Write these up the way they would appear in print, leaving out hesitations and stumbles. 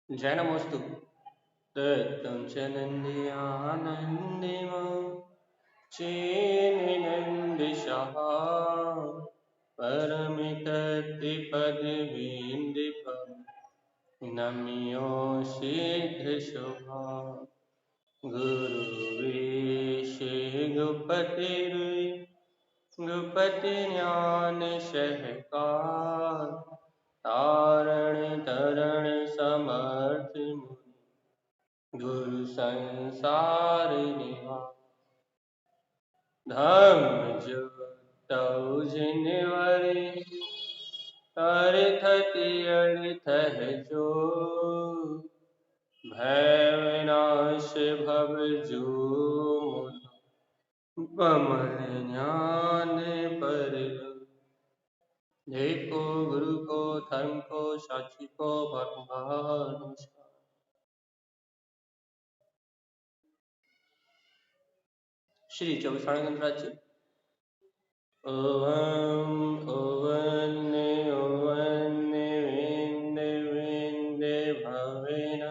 जय नमोस्तु। तत्तं च नन्द्यानन्दिम चेन्नन्दिशः परमितत्पदवीन्दिपं नम्यो सिद्धशुभा गुरुवेशे गुपति ज्ञान सहकार तारण तरण समर्थ गुरु संसार निवार धम्म जो तौ जिनवरे अर्थति अर्थह जो भय विनाश भव जो कमल ज्ञान पर देखो गुरु को धर्म को साक्षी को बारंबार नमस्कार। श्री 24 गणराज्य ओम ओवन ओवन विंद विंद भवेन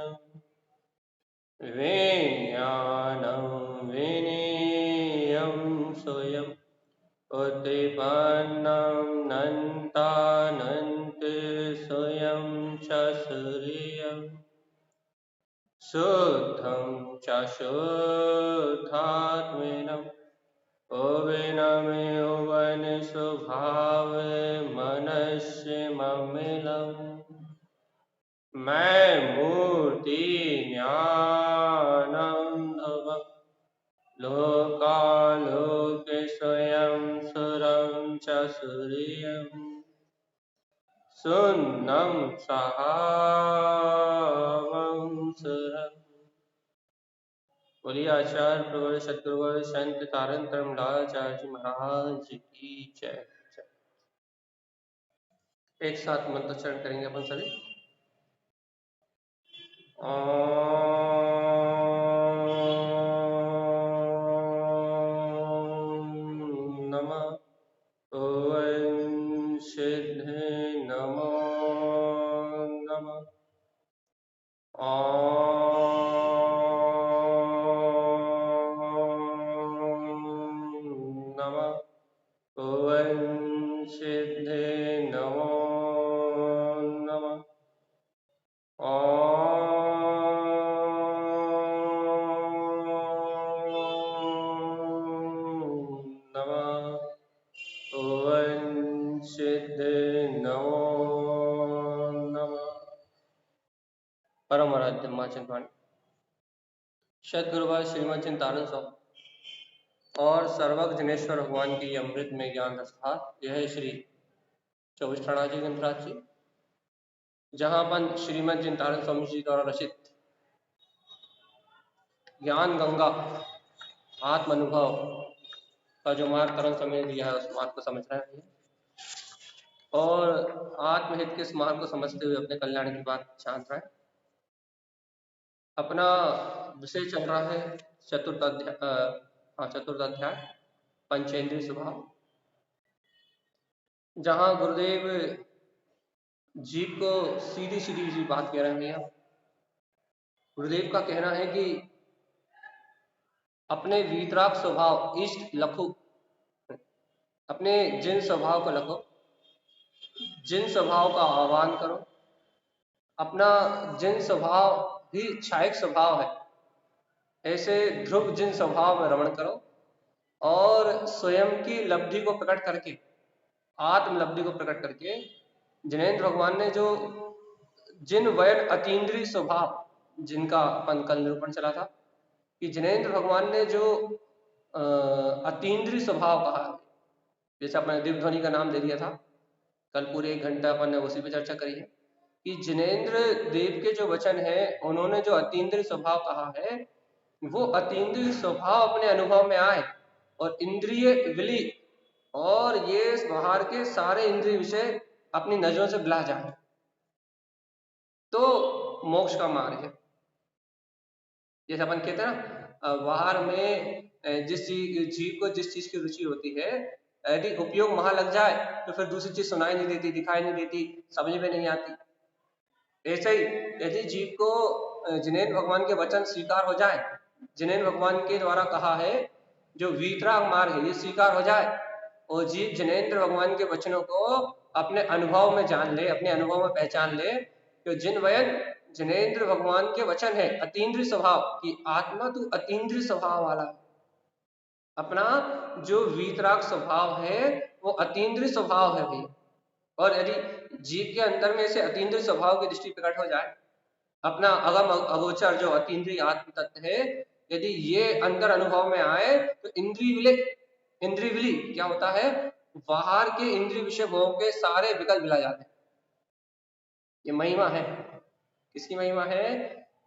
विज्ञानं विनेयं स्वयं उत्पन्नं नन्तानन्त स्वयं च सूर्यम् शुद्धं च शुद्धात्मेनं ओविनमेवन स्वभाव मनस्य ममिलम् मैं मूर्ति ज्ञानंदव लोकालोक स्वयं सुरं च सूर्यं सुन्नं सहावं सुरम्। बोलिए आचार्य प्रवर सतगुरुवर संत तारण धर्मलाचार्य जी महाराज की जय। एक साथ मंत्रोच्चारण करेंगे अपन सभी। ओम नमः ओम सिद्ध नमो नमः नमः ओम सिद्ध नमो नमः नमः ओम सिद्ध नमो नमः। परम आराध्य मां चिंतवाणी सदगुरुवार श्रीमद चिंतानंद स्वामी और सर्वज्ञ जनेश्वर भगवान की अमृत में ज्ञान रसधार। यह श्री 24 जी ग्रंथराज जी, जहां अपन श्रीमद चिंतानंद स्वामी जी द्वारा रचित ज्ञान गंगा आत्म अनुभव का जो मार्ग तरंग समय दिया है उस मार्ग को समझ रहे हैं और आत्महित के इस मार्ग को समझते हुए अपने कल्याण की बात जान रहे हैं। अपना विषय चल रहा है चतुर्थ अध्याय पंचेंद्रिय स्वभाव, जहां गुरुदेव जीव को सीधी सीधी जी बात कह रहे हैं। गुरुदेव का कहना है कि अपने वीतराग स्वभाव इष्ट लखो, अपने जिन स्वभाव को लखो, जिन स्वभाव का आह्वान करो, अपना जिन स्वभाव भी क्षायक स्वभाव है ऐसे ध्रुव जिन स्वभाव में रमण करो और स्वयं की लब्धि को प्रकट करके, आत्म लब्धि को प्रकट करके जिनेन्द्र भगवान ने जो जिन वयन अतीन्द्रिय स्वभाव, जिनका अपन कल निरूपण चला था कि जिनेन्द्र भगवान ने जो अतीन्द्रिय स्वभाव कहा, जैसे अपने दिव्य ध्वनि का नाम दे दिया था कल, पूरे 1 घंटा अपन ने उसी पे चर्चा करी है कि जिनेन्द्र देव के जो वचन है उन्होंने जो अतीन्द्रिय स्वभाव कहा है वो अतीन्द्रिय स्वभाव अपने अनुभव में आए और इंद्रिय विली और ये बाहर के सारे इंद्रिय विषय अपनी नजरों से भुला जाए तो मोक्ष का मार्ग है। जैसे अपन कहते हैं ना, बाहर में जिस जीव को जिस चीज की रुचि होती है, यदि उपयोग वहां लग जाए तो फिर दूसरी चीज सुनाई नहीं देती, दिखाई नहीं देती, समझ में नहीं आती। ऐसे ही यदि जीव को जिनेन्द्र भगवान के वचन स्वीकार हो जाए, जिनेन्द्र भगवान के द्वारा कहा है जो वीतराग मार्ग है ये स्वीकार हो जाए और जीव जिनेन्द्र भगवान के वचनों को अपने अनुभव में जान ले, अपने अनुभव में पहचान ले कि जिनेन्द्र भगवान के वचन है अतीन्द्रिय स्वभाव की, आत्मा तू अतीन्द्रिय स्वभाव वाला, अपना जो वीतराग स्वभाव है वो अतीन्द्रिय स्वभाव है भैया। और यदि जीव के अंदर में से अतीन्द्रिय स्वभाव की दृष्टि प्रकट हो जाए, अपना अगम अगोचर जो अतीन्द्रिय आत्म तत्व है यदि ये अंदर अनुभव में आए तो इंद्रिय विली क्या होता है, बाहर के इंद्रिय विषय भोगों के सारे विकल्प मिला जाते हैं। ये महिमा है, किसकी महिमा है,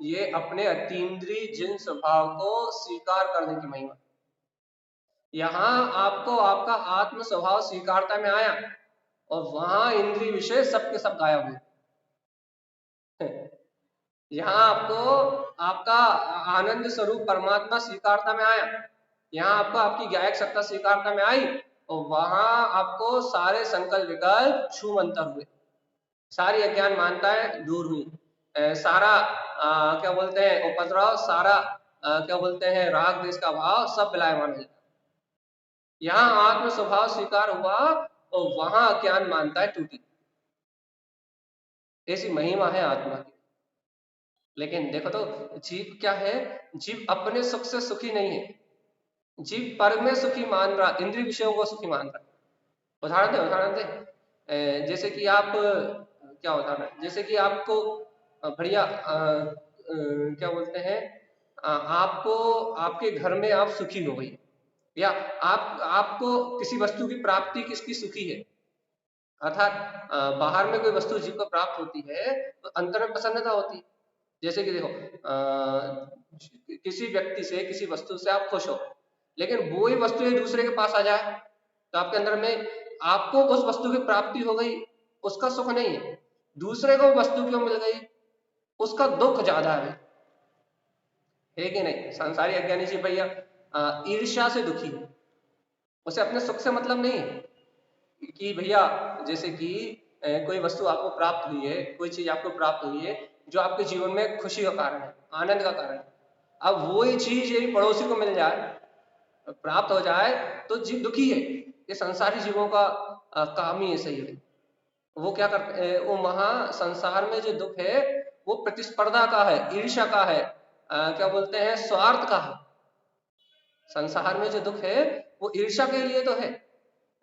ये अपने अतीन्द्रिय जिन स्वभाव को स्वीकार करने की महिमा। यहाँ आपको आपका आत्म स्वभाव स्वीकारता में आया और वहां इंद्रिय विषय सबके सब गायब हुए। यहाँ आपको आपका आनंद स्वरूप परमात्मा स्वीकारता में आया, यहाँ आपको आपकी गायक सत्ता स्वीकारता में आई और वहां आपको सारे संकल्प विकल्प छूमंतर हुए, सारी अज्ञान मानताएं दूर हुई, सारा क्या बोलते हैं उपद्रव, सारा क्या बोलते हैं राग देश का भाव सब विलायमान है। यहाँ आत्म स्वभाव स्वीकार हुआ और वहां अज्ञान मानताएं टूटी। ऐसी महिमा है आत्मा की। लेकिन देखो तो जीव क्या है, जीव अपने सुख से सुखी नहीं है, जीव पर में सुखी मान रहा, इंद्रिय विषयों को सुखी मान रहा। उदाहरण दे जैसे कि आप क्या उदाहरण, जैसे कि आपको बढ़िया क्या बोलते हैं आपको आपके घर में आप सुखी हो गई, या आपको किसी वस्तु की प्राप्ति किसकी सुखी है, अर्थात बाहर में कोई वस्तु जीव को प्राप्त होती है तो अंतर में प्रसन्नता होती है। जैसे कि देखो किसी व्यक्ति से किसी वस्तु से आप खुश हो, लेकिन वो ही वस्तु एक दूसरे के पास आ जाए तो आपके अंदर में आपको उस वस्तु की प्राप्ति हो गई, उसका सुख नहीं है, दूसरे को वस्तु क्यों मिल गई उसका दुख ज्यादा है कि नहीं। संसारी अज्ञानी जी भैया ईर्ष्या से दुखी है, उसे अपने सुख से मतलब नहीं है कि भैया जैसे कि कोई वस्तु आपको प्राप्त हुई है, कोई चीज आपको प्राप्त हुई है जो आपके जीवन में खुशी का कारण है, आनंद का कारण है, अब वही चीज यदि पड़ोसी को मिल जाए, प्राप्त हो जाए तो जीव दुखी है। ये संसारी जीवों का काम ही ऐसा ही है। वो क्या करते हैं, वो महा संसार में जो दुख है वो प्रतिस्पर्धा का है, ईर्ष्या का है, क्या बोलते हैं स्वार्थ का है। संसार में जो दुख है वो ईर्ष्या के लिए तो है,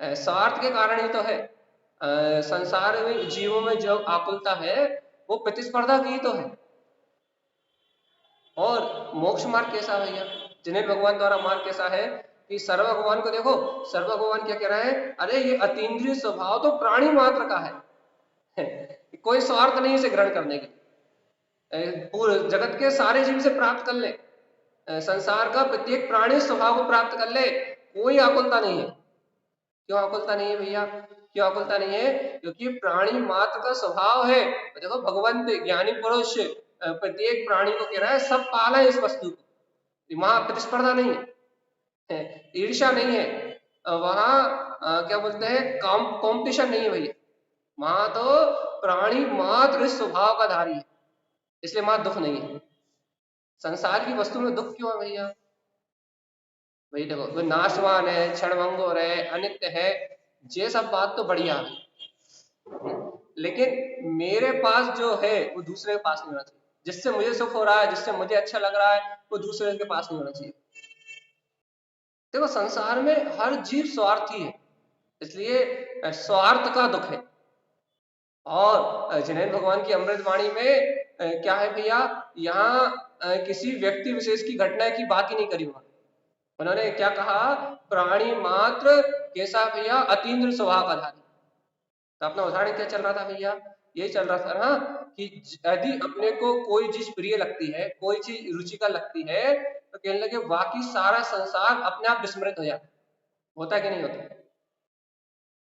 स्वार्थ के कारण ही तो है। संसार में जीवों में जो आकुलता है वो प्रतिस्पर्धा की तो है। और मोक्ष मार्ग कैसा है भैया, जिनेन्द्र भगवान द्वारा मार्ग कैसा है कि सर्व भगवान को देखो, सर्व भगवान क्या कह रहा है, अरे ये अतीन्द्रिय स्वभाव तो प्राणी मात्र का है कोई स्वार्थ नहीं इसे ग्रहण करने के, पूरे जगत के सारे जीव से प्राप्त कर ले, संसार का प्रत्येक प्राणी स्वभाव को प्राप्त कर ले, कोई आकुलता नहीं है। क्यों आकुलता नहीं है भैया, क्यों आकुलता नहीं है, क्योंकि प्राणी मात्र का स्वभाव है। देखो भगवंत ज्ञानी पुरुष प्रत्येक प्राणी को कह रहा है सब पाला है इस वस्तु को, वहां प्रतिस्पर्धा नहीं है, ईर्ष्या नहीं है, वहां क्या बोलते हैं कॉम्पिटिशन नहीं है भैया, वहां तो प्राणी मात्र स्वभाव का धारी है, इसलिए वहां दुख नहीं है। संसार की वस्तु में दुख क्यों है भैया, भाई देखो वो नाशवान है, क्षणभंगुर है, अनित्य है, ये सब बात तो बढ़िया है, लेकिन मेरे पास जो है वो दूसरे के पास नहीं होना चाहिए, जिससे मुझे सुख हो रहा है, जिससे मुझे अच्छा लग रहा है वो दूसरे के पास नहीं होना चाहिए। देखो संसार में हर जीव स्वार्थी है, इसलिए स्वार्थ का दुख है। और जिनेन्द्र भगवान की अमृतवाणी में क्या है भैया, यहाँ किसी व्यक्ति विशेष की घटना की बात ही नहीं करी हुआ, उन्होंने क्या कहा, प्राणी मात्र कैसा भैया, अतीन्द्र स्वभाव का धारी। तो अपना उदाहरण क्या चल रहा था भैया, यही चल रहा था ना कि यदि अपने को कोई चीज प्रिय लगती है, कोई चीज रुचिकर लगती है तो कहने लगे बाकी सारा संसार अपने आप विस्मृत हो जाता, होता है कि नहीं होता।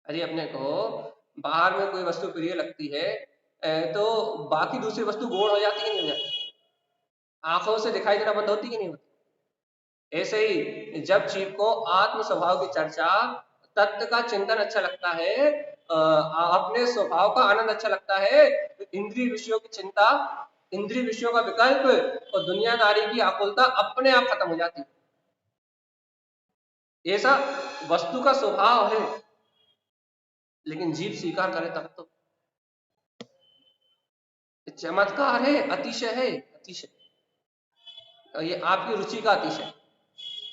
यदि अपने को बाहर में कोई वस्तु प्रिय लगती है तो बाकी दूसरी वस्तु गौण हो जाती है नहीं हो जाती, आंखों से दिखाई देना बंद होती कि नहीं होती। ऐसे ही जब जीव को आत्म स्वभाव की चर्चा, तत्व का चिंतन अच्छा लगता है अपने स्वभाव का आनंद अच्छा लगता है, तो इंद्रिय विषयों की चिंता, इंद्रिय विषयों का विकल्प और दुनियादारी की आकुलता अपने आप खत्म हो जाती है। ऐसा वस्तु का स्वभाव है, लेकिन जीव स्वीकार करे तब तो चमत्कार है, अतिशय है, अतिशय। और ये आपकी रुचि का अतिशय।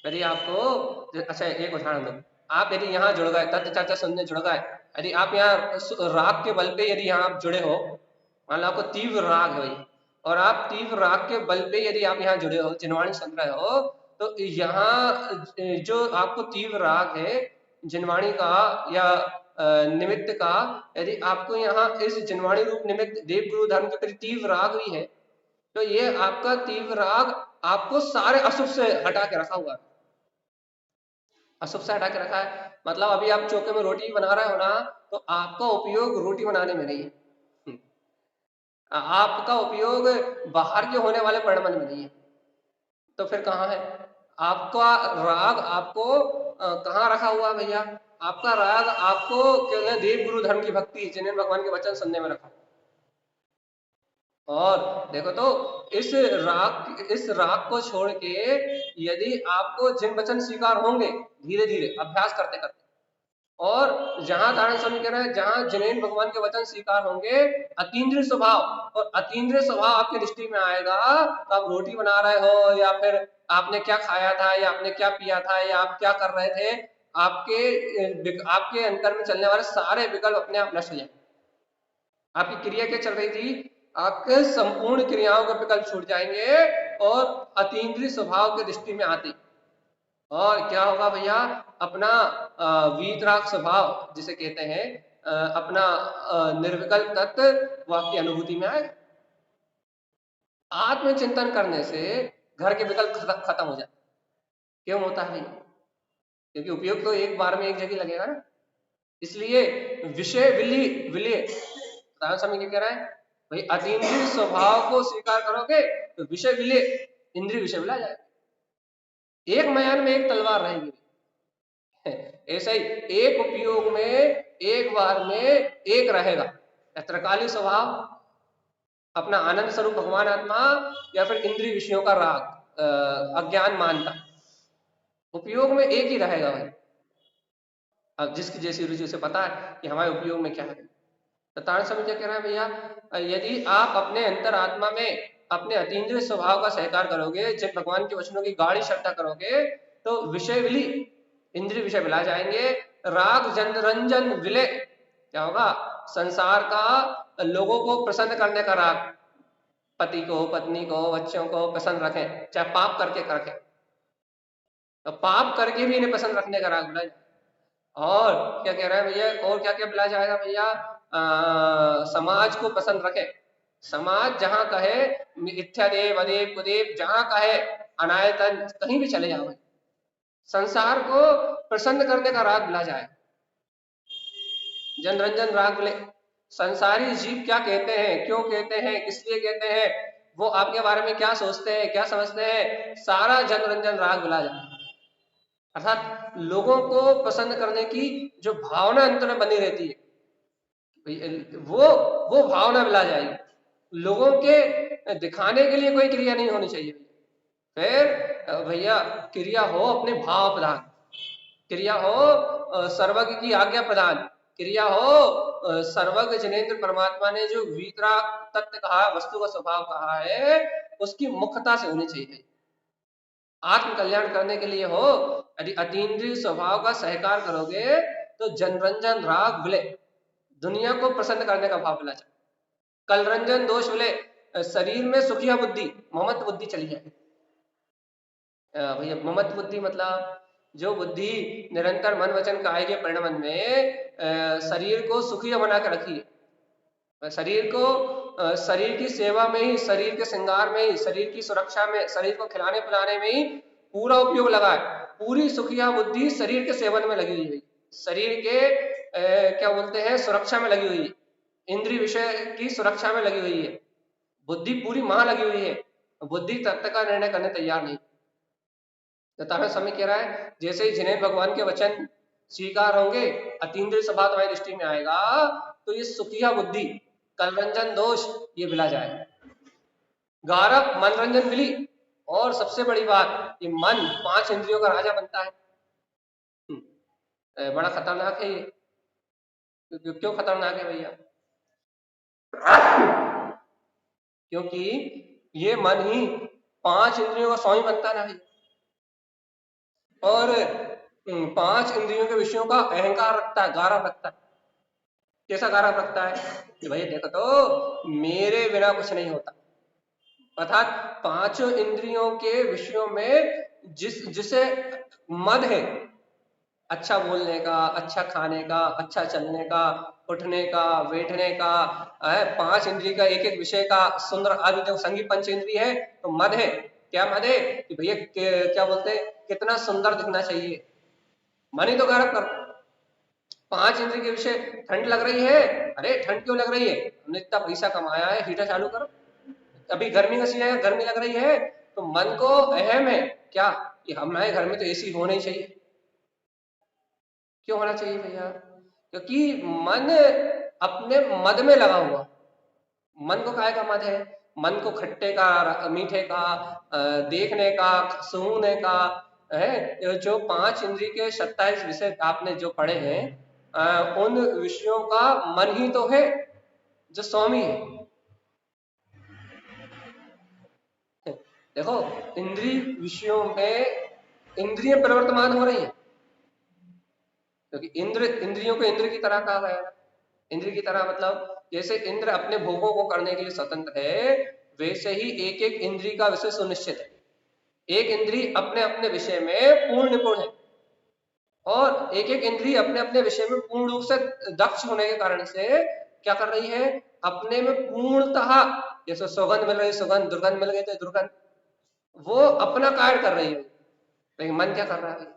यदि आपको, अच्छा एक उदाहरण दो, आप यदि यहाँ जुड़ गए, तथ्य चर्चा सुनने जुड़ गए, यदि आप यहाँ राग के बल पे यदि यहाँ आप जुड़े हो, मान लो आपको तीव्र राग है भाई, और आप तीव्र राग के बल पे यदि आप यहाँ जुड़े हो, जिनवाणी सुन रहे हो, तो यहाँ जो आपको तीव्र राग है जिनवाणी का या निमित्त का, यदि आपको यहाँ इस जिनवाणी रूप निमित्त देव गुरु धर्म के प्रति तीव्र राग भी है, तो ये आपका तीव्र राग आपको सारे अशुभ से हटा के रखा हुआ है। अशुभ से हटा के रखा है मतलब अभी आप चौके में रोटी बना रहे हो ना, तो आपका उपयोग रोटी बनाने में नहीं है, आपका उपयोग बाहर के होने वाले परिणाम में नहीं है। तो फिर कहाँ है आपका राग? आपको कहाँ रखा हुआ है भैया? आपका राग आपको क्या, देव गुरु धर्म की भक्ति, जिन्हें भगवान के वचन सुनने में रखा। और देखो तो इस राग को छोड़ के यदि आपको जिन वचन स्वीकार होंगे धीरे धीरे अभ्यास करते करते, और जहां धारण स्वामी कह रहे हैं, जहां जिनेन भगवान के वचन स्वीकार होंगे, अतीन्द्रिय स्वभाव, और अतीन्द्रिय स्वभाव आपकी दृष्टि में आएगा, तो आप रोटी बना रहे हो या फिर आपने क्या खाया था या आपने क्या पिया था या आप क्या कर रहे थे, आपके अंतर में चलने वाले सारे विकल्प अपने आप नष्ट हो जाएंगे। आपकी क्रिया क्या चल रही थी? आपके संपूर्ण क्रियाओं के विकल्प छूट जाएंगे और अतीन्द्रिय स्वभाव की दृष्टि में आती, और क्या होगा भैया? अपना वीतराग स्वभाव जिसे कहते हैं, अपना निर्विकल्प तत्व वो आपकी अनुभूति में आए। आत्मचिंतन करने से घर के विकल्प खत्म हो जाते। क्यों होता है भैया? क्योंकि उपयोग तो एक बार में एक जगह लगेगा ना, इसलिए विषय विलय समय क्या कह रहा है भाई? अतीन्द्रिय स्वभाव को स्वीकार करोगे तो विषय विलय, इंद्रिय विषय विला जाएगा। एक मयान में एक तलवार रहेगी, ऐसा ही एक उपयोग में एक बार में एक रहेगा। त्रिकाली स्वभाव, अपना आनंद स्वरूप भगवान आत्मा, या फिर इंद्रिय विषयों का राग, अज्ञान मानता, उपयोग में एक ही रहेगा भाई। अब जिसकी जैसी रुचि उसे पता है कि हमारे उपयोग में क्या है। तो तारण स्वामी क्या कह रहा है भैया? यदि आप अपने अंतरात्मा में अपने अतीन्द्रिय स्वभाव का सहकार करोगे, जब भगवान के वचनों की गाढ़ी श्रद्धा करोगे, तो विषय विली, इंद्रिय विषय विला जाएंगे। राग जनरंजन विलय क्या होगा? संसार का लोगों को प्रसन्न करने का राग, पति को, पत्नी को, बच्चों को पसंद रखें, चाहे पाप करके रखें, तो पाप करके भी इन्हें पसंद रखने का राग मिला। और क्या कह रहा है भैया? और क्या क्या मिला जाएगा भैया? समाज को पसंद रखे, समाज जहां कहे इत्यादेव अदेव कुदेव, जहां कहे अनायतन, कहीं भी चले जाओ, संसार को प्रसन्न करने का राग मिला जाए। जनरंजन राग मिले, संसारी जीव क्या कहते हैं, क्यों कहते हैं, किस लिए कहते हैं, वो आपके बारे में क्या सोचते हैं, क्या समझते हैं, सारा जनरंजन राग मिला जाए। अर्थात लोगों को पसंद करने की जो भावना अंतर में बनी रहती है, वो भावना मिला जाएगी। लोगों के दिखाने के लिए कोई क्रिया नहीं होनी चाहिए। फिर भैया क्रिया हो अपने भाव प्रधान, क्रिया हो सर्वज्ञ की आज्ञा प्रदान, क्रिया हो सर्वज्ञ जिनेन्द्र परमात्मा ने जो वीतराग तत्व कहा, वस्तु का स्वभाव कहा है, उसकी मुख्यता से होनी चाहिए। आत्म कल्याण करने के लिए हो, यदि अतीन्द्रिय स्वभाव का सहकार करोगे तो जनरंजन राग विलय, दुनिया को प्रसन्न करने का भाव मिला जाए। कलरंजन दोष विलय, शरीर में सुखिया बुद्धि, ममत्व बुद्धि चली जाए। भैया ममत्व बुद्धि मतलब जो बुद्धि निरंतर मन वचन काया के परिणाम में शरीर को सुखिया बना के रखी है, शरीर को शरीर की सेवा में ही, शरीर के श्रृंगार में ही, शरीर की सुरक्षा में, शरीर को खिलाने पिलाने में ही पूरा उपयोग लगा है। पूरी सुखिया बुद्धि शरीर के सेवन में लगी हुई है, शरीर के क्या बोलते हैं, सुरक्षा में लगी हुई है, इंद्रिय विषय की सुरक्षा में लगी हुई है, बुद्धि पूरी वहां लगी हुई है, बुद्धि तत्व का निर्णय करने तैयार नहीं। तो तारा समय कह रहा है जैसे ही जिन्हें भगवान के वचन स्वीकार होंगे, अतीन्द्रिय स्वभाव तुम्हारी दृष्टि में आएगा, तो ये सुखिया बुद्धि, कलरंजन दोष, ये मिला जाएगा। गारव मनोरंजन मिली, और सबसे बड़ी बात, ये मन 5 इंद्रियों का राजा बनता है। बड़ा खतरनाक है ये। क्यों खतरनाक है भैया? क्योंकि ये मन ही 5 इंद्रियों का स्वामी बनता है, और 5 इंद्रियों के विषयों का अहंकार रखता है, गारव रखता है। कैसा गारव रखता है कि भैया देखो तो मेरे बिना कुछ नहीं होता। अर्थात 5 इंद्रियों के विषयों में जिसे मद है, अच्छा बोलने का, अच्छा खाने का, अच्छा चलने का, उठने का, बैठने का, 5 इंद्रिय का एक एक विषय का सुंदर आदि, जो संगीत पंच इंद्रिय है, तो मद है। क्या मद है कि भैया क्या बोलते हैं, कितना सुंदर दिखना चाहिए, मन ही तो गारव कर। 5 इंद्रिय के विषय, ठंड लग रही है, अरे ठंड क्यों लग रही है, हमने इतना पैसा कमाया है, हीटर चालू करो। अभी गर्मी का सीजन है, गर्मी लग रही है, तो मन को अहम है क्या कि हमारे घर में तो एसी होना ही चाहिए। क्यों होना चाहिए भैया? क्योंकि मन अपने मद में लगा हुआ। मन को काय का मद है? मन को खट्टे का, मीठे का, देखने का, सूंघने का है। जो 5 इंद्रिय के 27 विषय आपने जो पढ़े हैं, उन विषयों का मन ही तो है जो स्वामी है। देखो, इंद्रिय विषयों में इंद्रिय प्रवर्तमान हो रही है, क्योंकि इंद्रियों को इंद्र की तरह कहा गया है। इंद्र की तरह मतलब जैसे इंद्र अपने भोगों को करने के लिए स्वतंत्र है, वैसे ही एक एक इंद्रिय का विषय सुनिश्चित है। एक इंद्रिय अपने अपने विषय में पूर्ण निपुण है, और एक एक इंद्रिय अपने अपने विषय में पूर्ण रूप से दक्ष होने के कारण से क्या कर रही है, अपने में पूर्णतः, जैसे सुगंध मिल रही है सुगंध, दुर्गंध मिल गई तो दुर्गंध, वो अपना कार्य कर रही है। लेकिन मन क्या कर रहा है?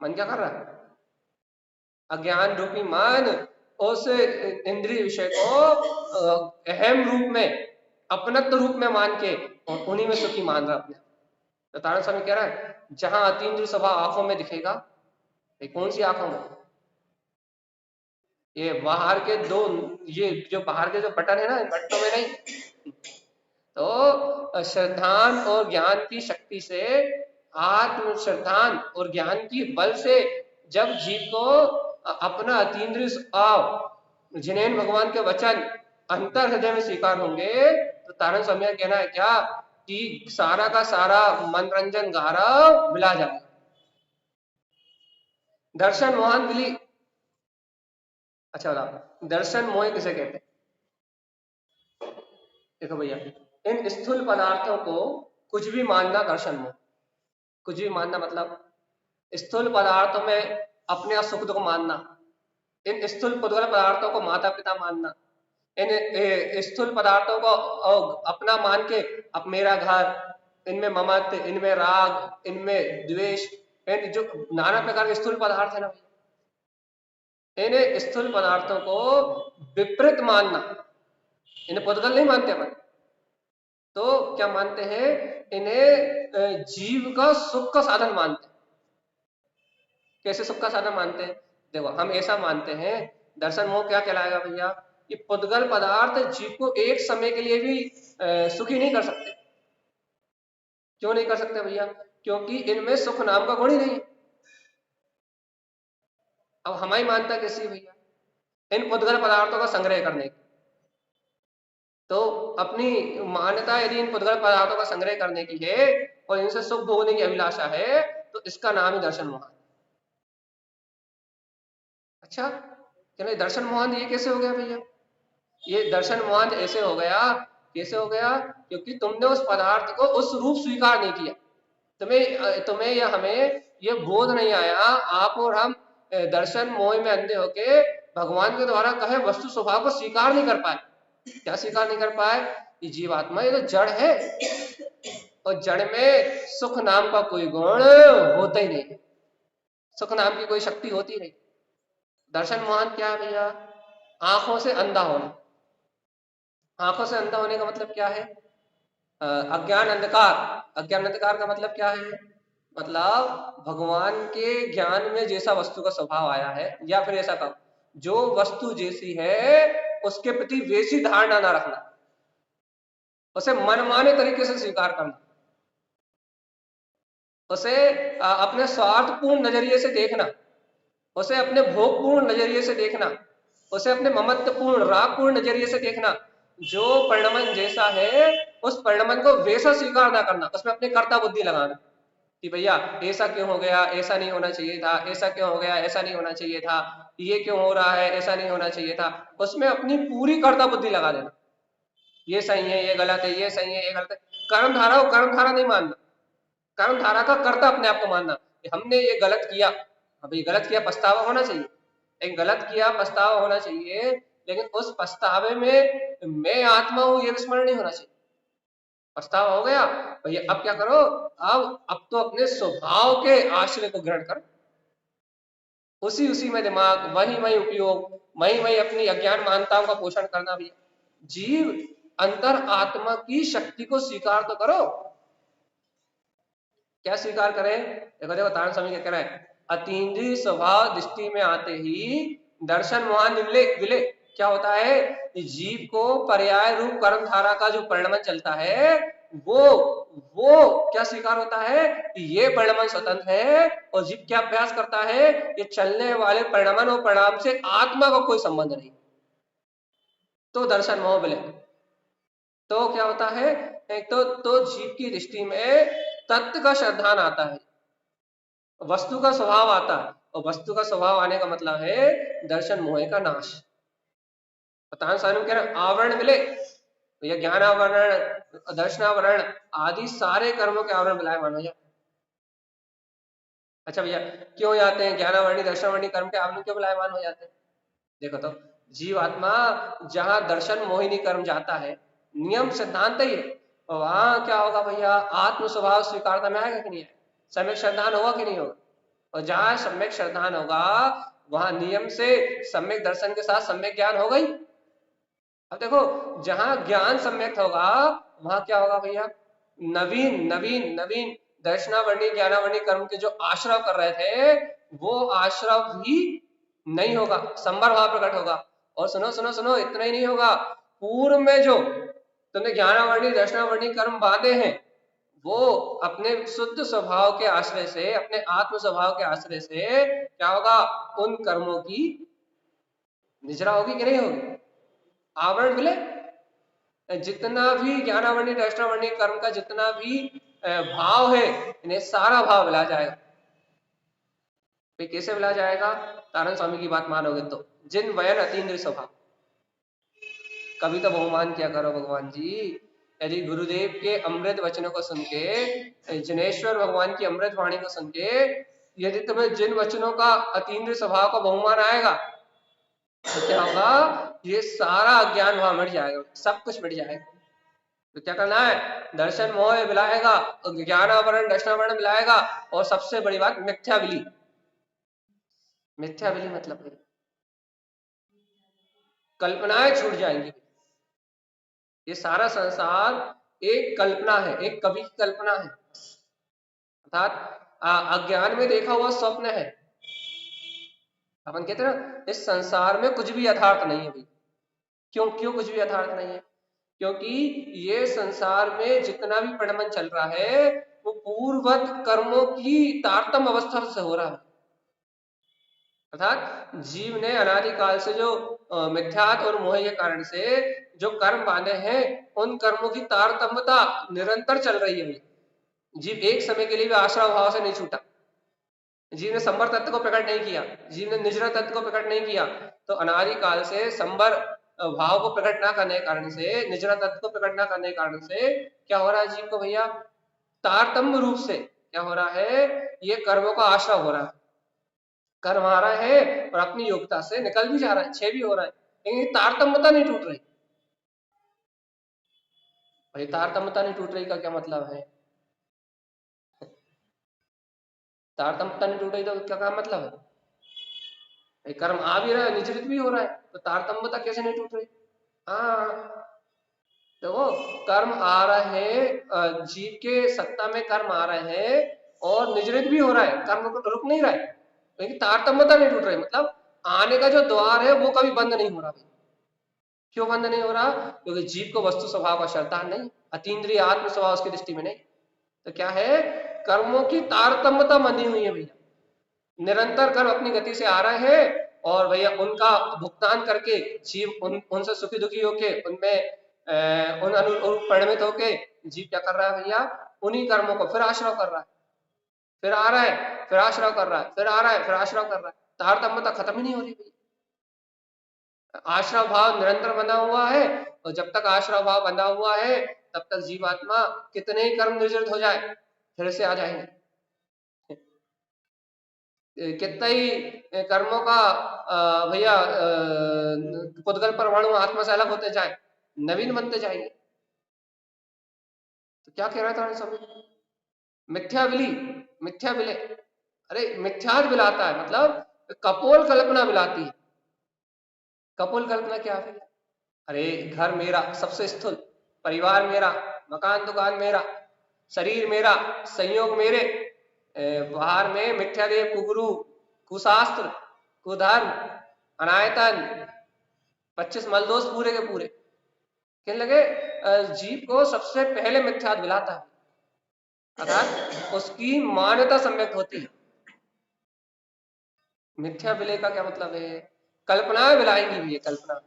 मन क्या कर रहा है? अज्ञान रूपी मन उस इंद्रिय विषय को अहम रूप में, अपनत्व रूप में मान के उन्हीं में सुखी मान रहा अपने। तो तारण स्वामी कह रहा है, जहां अतीन्द्रिय स्वभाव आंखों में दिखेगा, कौन सी आंखों में? ये बाहर के दो, ये जो बाहर के जो बटन है ना, इन बटनों में नहीं। तो श्रद्धान और ज्ञान की शक्ति से, आत्म श्रद्धान और ज्ञान की बल से जब जीव को अपना अतीन्द्रिय स्वभाव, जिनेन भगवान के वचन अंतर हृदय में स्वीकार होंगे, तो तारण स्वामी का कहना है क्या कि सारा का सारा मनोरंजन गारव मिला जाए। दर्शन मोहन मिली। अच्छा बताओ, दर्शन मोह किसे कहते हैं? देखो भैया, इन स्थूल पदार्थों को कुछ भी मानना दर्शन मोह। कुछ भी मानना मतलब स्थूल पदार्थों में अपने सुख दुख मानना, इन स्थूल पदार्थों को माता पिता मानना, इन स्थूल पदार्थों को अपना मान के, अब मेरा घर, इनमें ममत्व, इनमें राग, इनमें द्वेष, इन जो नाना प्रकार के स्थूल पदार्थ है ना, इन स्थूल पदार्थों को विपरीत मानना, इन्हें पुद्गल नहीं मानते अपन, तो क्या मानते हैं, इन्हें जीव का सुख का साधन मानते हैं। कैसे सुख का साधन मानते हैं? देखो, हम ऐसा मानते हैं, दर्शन मोह क्या कहलाएगा भैया, ये पुद्गल पदार्थ जीव को एक समय के लिए भी सुखी नहीं कर सकते। क्यों नहीं कर सकते भैया? क्योंकि इनमें सुख नाम का गुण ही नहीं है। अब हमारी मानता कैसी भैया, इन पुद्गल पदार्थों का संग्रह करने की, तो अपनी मान्यता यदि इन पुद्गल पदार्थों का संग्रह करने की है और इनसे सुख भोगने की अभिलाषा है, तो इसका नाम ही दर्शन मोहन। अच्छा, चलो दर्शन मोहन ये कैसे हो गया भैया? ये दर्शन मोहन ऐसे हो गया, कैसे हो गया? क्योंकि तुमने उस पदार्थ को उस रूप स्वीकार नहीं किया। तुम्हें या हमें ये बोध नहीं आया, आप और हम दर्शन मोह में अंधे होके भगवान के द्वारा कहे वस्तु स्वभाव को स्वीकार नहीं कर पाए। क्या स्वीकार नहीं कर पाए? कि जीवात्मा ये तो जड़ है, और जड़ में सुख नाम का कोई गुण होता ही नहीं, सुख नाम की कोई शक्ति होती नहीं। दर्शन मोहन क्या है भैया? आंखों से अंधा होना। आंखों से अंधा होने का मतलब क्या है? अज्ञान अंधकार। अज्ञान अंधकार का मतलब क्या है? मतलब भगवान के ज्ञान में जैसा वस्तु का स्वभाव आया है, या फिर ऐसा कहो जो वस्तु जैसी है उसके प्रति वैसी धारणा ना रखना, उसे मनमाने तरीके से स्वीकार करना, उसे अपने स्वार्थपूर्ण नजरिए से देखना, उसे अपने भोगपूर्ण नजरिए से देखना, उसे अपने ममत्वपूर्ण रागपूर्ण नजरिए से देखना। जो परिणमन जैसा है उस परिणमन को वैसा स्वीकार ना करना, उसमें अपनी कर्ता बुद्धि लगाना कि भैया ऐसा क्यों हो गया, ऐसा नहीं होना चाहिए था, ऐसा क्यों हो गया, ऐसा नहीं होना चाहिए था, ये क्यों हो रहा है, ऐसा नहीं होना चाहिए था। उसमें अपनी पूरी कर्ता बुद्धि लगा देना, ये सही है, ये गलत है, ये सही है, ये गलत है। कर्मधारा को कर्मधारा नहीं मानना, कर्मधारा का कर्ता अपने आप को मानना कि हमने ये गलत किया, अब ये गलत किया पछतावा होना चाहिए, एक गलत किया पछतावा होना चाहिए, लेकिन उस पछतावे में मैं आत्मा हूं ये विस्मरण नहीं होना चाहिए। पछतावा हो गया भैया, अब क्या करो, अब तो अपने स्वभाव के आश्रय को ग्रहण करो, उसी उसी में दिमाग, वही वही उपयोग, वही वही अपनी अज्ञान मानताओं का पोषण करना भी। जीव अंतर आत्मा की शक्ति को स्वीकार तो करो। क्या स्वीकार करें? देखो देखो तारण स्वामी क्या कह रहा है, अतीन्द्रिय स्वभाव दृष्टि में आते ही दर्शन वहां निवले विले। क्या होता है कि जीव को पर्याय रूप कर्म धारा का जो परिणमन चलता है वो क्या स्वीकार होता है कि ये परिणमन स्वतंत्र है, और जीव क्या अभ्यास करता है, ये चलने वाले परिणमन और परिणाम से आत्मा का कोई संबंध नहीं। तो दर्शन मोह विलय, तो क्या होता है, एक तो जीव की दृष्टि में तत्व का श्रद्धान आता है, वस्तु का स्वभाव आता है, और वस्तु का स्वभाव आने का मतलब है दर्शन मोह का नाश। तान सानु कह रहे आवरण मिले, तो ये ज्ञान आवरण, दर्शनावरण आदि सारे कर्मों के आवरण विलायमान हो जाते। अच्छा भैया क्यों जाते हैं ज्ञानावरणी दर्शनावरणी कर्म के आवरण, क्यों विलायमान हो जाते हैं? देखो तो जीवात्मा जहां दर्शन मोहिनी कर्म जाता है, नियम सिद्धांत ही है, और वहां क्या होगा भैया, आत्म स्वभाव स्वीकारता में आएगा कि नहीं आएगा, सम्यक श्रद्धान होगा कि नहीं होगा। और जहां सम्यक श्रद्धान होगा वहां नियम से सम्यक दर्शन के साथ सम्यक ज्ञान होगा ही। अब देखो जहां ज्ञान सम्यक होगा वहां क्या होगा भैया, नवीन नवीन नवीन दर्शनावरणी ज्ञानावरणी कर्म के जो आश्रव कर रहे थे वो आश्रव भी नहीं होगा, संबर भाव प्रकट होगा। और सुनो सुनो सुनो, इतना ही नहीं होगा, पूर्व में जो तुमने ज्ञानावरणी दर्शनावरणी कर्म बांधे हैं वो अपने शुद्ध स्वभाव के आश्रय से, अपने आत्म स्वभाव के आश्रय से क्या होगा, उन कर्मों की निजरा होगी कि नहीं होगी, आवरण मिले। जितना भी ज्ञानावरणी दर्शनावरणी कर्म का जितना भी भाव है इन्हें सारा भाव मिला जाएगा। कैसे मिला जाएगा? तारण स्वामी की बात मानोगे तो, जिन वयन अतीन्द्रिय स्वभाव। कभी तो बहुमान क्या करो भगवान जी, यदि गुरुदेव के अमृत वचनों को सुन के, जिनेश्वर भगवान की अमृत वाणी को सुन के यदि तुम्हें जिन वचनों का अतीन्द्रिय स्वभाव का बहुमान आएगा तो क्या होगा, ये सारा अज्ञान वहां मिट जाएगा, सब कुछ मिट जाएगा। तो क्या करना है, दर्शन मोह मिलाएगा, ज्ञानावरण दर्शनावरण मिलाएगा, और सबसे बड़ी बात मिथ्या विली। मिथ्या विली मतलब कल्पनाएं छूट जाएंगी। ये सारा संसार एक कल्पना है, एक कवि की कल्पना है, अर्थात अज्ञान में देखा हुआ स्वप्न है। अपन कहते हैं ना इस संसार में कुछ भी यथार्थ नहीं है भाई। क्यों क्यों कुछ भी यथार्थ नहीं है? क्योंकि ये संसार में जितना भी परिणमन चल रहा है वो पूर्ववत कर्मों की तारतम्य अवस्था से हो रहा है। अर्थात जीव ने अनादिकाल से जो मिथ्यात और मोह के कारण से जो कर्म बांधे हैं उन कर्मों की तारतम्यता निरंतर चल रही है। जीव एक समय के लिए भी आश्रय भाव से नहीं छूटा, जीव ने संबर तत्व को प्रकट नहीं किया, जीव ने निजरा तत्व को प्रकट नहीं किया, तो अनादिकाल से संबर भाव को प्रकट ना करने के कारण से, निजरा तत्व को प्रकट ना करने के कारण से क्या हो रहा है जीव को भैया, तारतम्य रूप से क्या हो रहा है, ये कर्मों का आश्रय हो रहा है, कर्म आ रहा है और अपनी योग्यता से निकल भी जा रहा है, क्षय भी हो रहा है, लेकिन तारतम्यता नहीं टूट रही। भाई तारतम्यता नहीं टूट रही का क्या मतलब है? तारतम्यता नहीं टूट रही तो क्या मतलब है? कर्म आ भी रहा है, निजरित भी हो रहा है, तो तारतम्यता कैसे नहीं टूट रही? हाँ देखो कर्म आ रहे हैं, जीव के सत्ता में कर्म आ रहे हैं और निजृत भी हो रहा है, कर्म को रुक नहीं रहा है, लेकिन तारतम्यता नहीं टूट रही, मतलब आने का जो द्वार है वो कभी बंद नहीं हो रहा। क्यों बंद नहीं हो रहा? क्योंकि जीव को वस्तु स्वभाव का श्रद्धा नहीं, अतीन्द्रिय आत्म स्वभाव उसकी दृष्टि में नहीं। तो क्या है, कर्मों की तारतम्यता बंधी हुई है भैया। निरंतर कर्म अपनी गति से आ रहे हैं और भैया उनका भुगतान करके जीव उनसे सुखी दुखी होके उनमें उन अनुरूप परिणमित होके जीव क्या कर रहा है भैया, उन्हीं कर्मों को फिर आश्रव कर रहा है, फिर आ रहा है फिर आश्रव कर रहा है, फिर आ रहा है फिर आश्रव कर रहा है। तारतम्यता खत्म ही नहीं हो रही भैया। आश्रव भाव निरंतर बना हुआ है, और जब तक आश्रव भाव बना हुआ है तब तक जीवात्मा कितने ही कर्म निर्जरित हो जाए फिर से आ जाएंगे, कितना ही कर्मों का भैया पुद्गल परमाणु आत्मा से अलग होते जाए, नवीन बनते जाएंगे। तो क्या कह रहा था स्वामी, मिथ्या विली, मिथ्या विले, अरे मिथ्यात विलाता है, मतलब कपोल कल्पना विलाती है। कपोल कल्पना क्या है? अरे घर मेरा सबसे स्थूल, परिवार मेरा, मकान दुकान मेरा, शरीर मेरा, संयोग मेरे, बाहर में मिथ्यादेव, कुगुरु, कुशास्त्र, कुधर्म, अनायतन, 25 मलदोष पूरे के पूरे। कहने लगे जीव को सबसे पहले मिथ्यात विलाता है, अर्थात उसकी मान्यता सम्यक होती है। मिथ्या विलय का क्या मतलब है? कल्पनाएं विलाएंगी भी, ये कल्पना,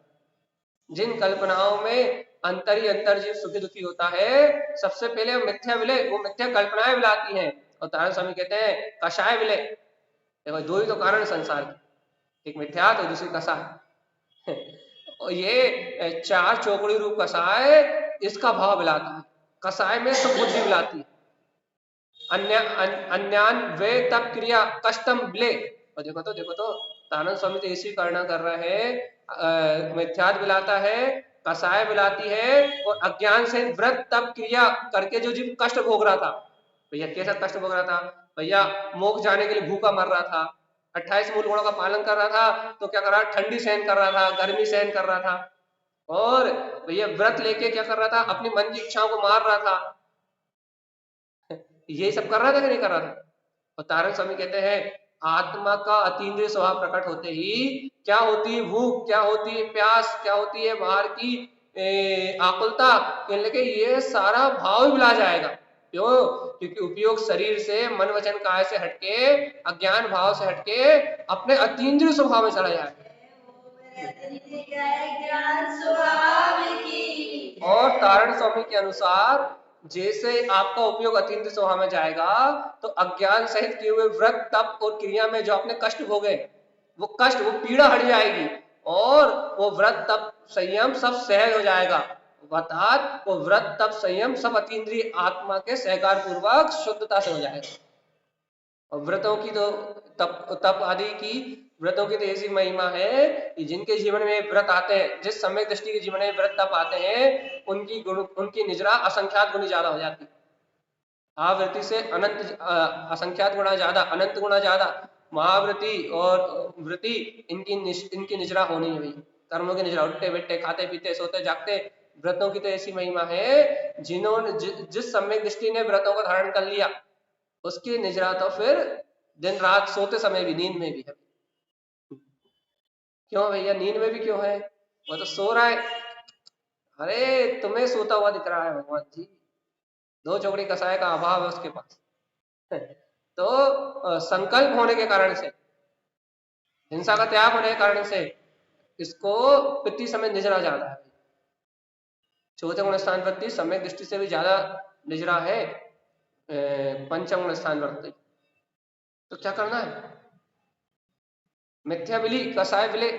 जिन कल्पनाओं में अंतर ही अंतर जीव सुखी दुखी होता है, सबसे पहले मिथ्या विलय, वो मिथ्या कल्पनाएं विलाती हैं। और तारण स्वामी कहते हैं कषाय विलय, देखो दो ही तो कारण संसार के, एक मिथ्या तो दूसरी कषाय। और ये 4 चौकड़ी रूप कषाय इसका भाव विलाता है, कषाय में सब बुद्धि विलाती है। अन्यान वे तप क्रिया कष्टम विले, और देखो तो तानंद स्वामी तो इसी करना कर रहे हैं, मिथ्यात विलाता है, कषाय विलाती है, और अज्ञान से व्रत तप क्रिया करके जो जीव कष्ट भोग रहा था, भैया कैसा कष्ट भोग रहा था भैया, मोक्ष जाने के लिए भूखा मर रहा था, 28 मूल गुणों का पालन कर रहा था, तो क्या कर रहा, ठंडी सहन कर रहा था, गर्मी सहन कर रहा था, और भैया व्रत लेके क्या कर रहा था, अपनी मन की इच्छाओं को मार रहा था, ये सब कर रहा था कि नहीं कर रहा था? और तारण स्वामी कहते हैं आत्मा का अतीन्द्रिय स्वभाव प्रकट होते ही क्या होती है भूख, क्या होती है प्यास, क्या होती है बाहर की आकुलता, कहने लगे ये सारा भाव ही भुला जाएगा। क्यों? क्योंकि उपयोग शरीर से, मन वचन काय से हटके, अज्ञान भाव से हटके अपने अतीन्द्रिय स्वभाव में चला जाएगा। और तारण स्वामी के अनुसार जैसे आपका उपयोग अतीन्द्रिय स्वभाव में जाएगा, तो अज्ञान सहित किए हुए व्रत तप और क्रिया में जो आपने कष्ट भोगे, वो कष्ट, वो पीड़ा हट जाएगी, और वो व्रत तप संयम सब सहज हो जाएगा, अर्थात वो व्रत तप संयम सब अतीन्द्रिय आत्मा के सहकार पूर्वक शुद्धता से हो जाएगा। और व्रतों की तो तप आदि की व्रतों की तो ऐसी महिमा है कि जिनके जीवन में व्रत आते हैं, जिस समय दृष्टि के जीवन में व्रत तप आते हैं, उनकी निजरा असंख्यात गुनी ज्यादा हो जाती है। आवृत्ति से अनंत असंख्यात गुना ज्यादा, अनंत गुना ज्यादा महावृत्ति और वृत्ति इनकी निजरा होनी है। कर्मों की निजरा, उठते बैठते खाते पीते सोते जागते, व्रतों की तो ऐसी महिमा है, जिन्होंने जिस सम्यक दृष्टि ने व्रतों को धारण कर लिया, उसकी निजरा तो फिर दिन रात सोते समय भी, नींद में भी है। क्यों भैया, नींद में भी क्यों है? वो तो सो रहा है। अरे तुम्हें सोता हुआ दिख रहा है भगवान जी, 2 चौकड़ी कसाय का अभाव है उसके पास। तो संकल्प होने के कारण से, हिंसा का त्याग होने के कारण से इसको पितृ समय निजरा ज्यादा है। चौथे गुण स्थान वृत्ति सम्यक दृष्टि से भी ज्यादा निजरा है पंचम गुण स्थान वृत्ति। तो क्या करना है? मिथ्या विली कसाय विले,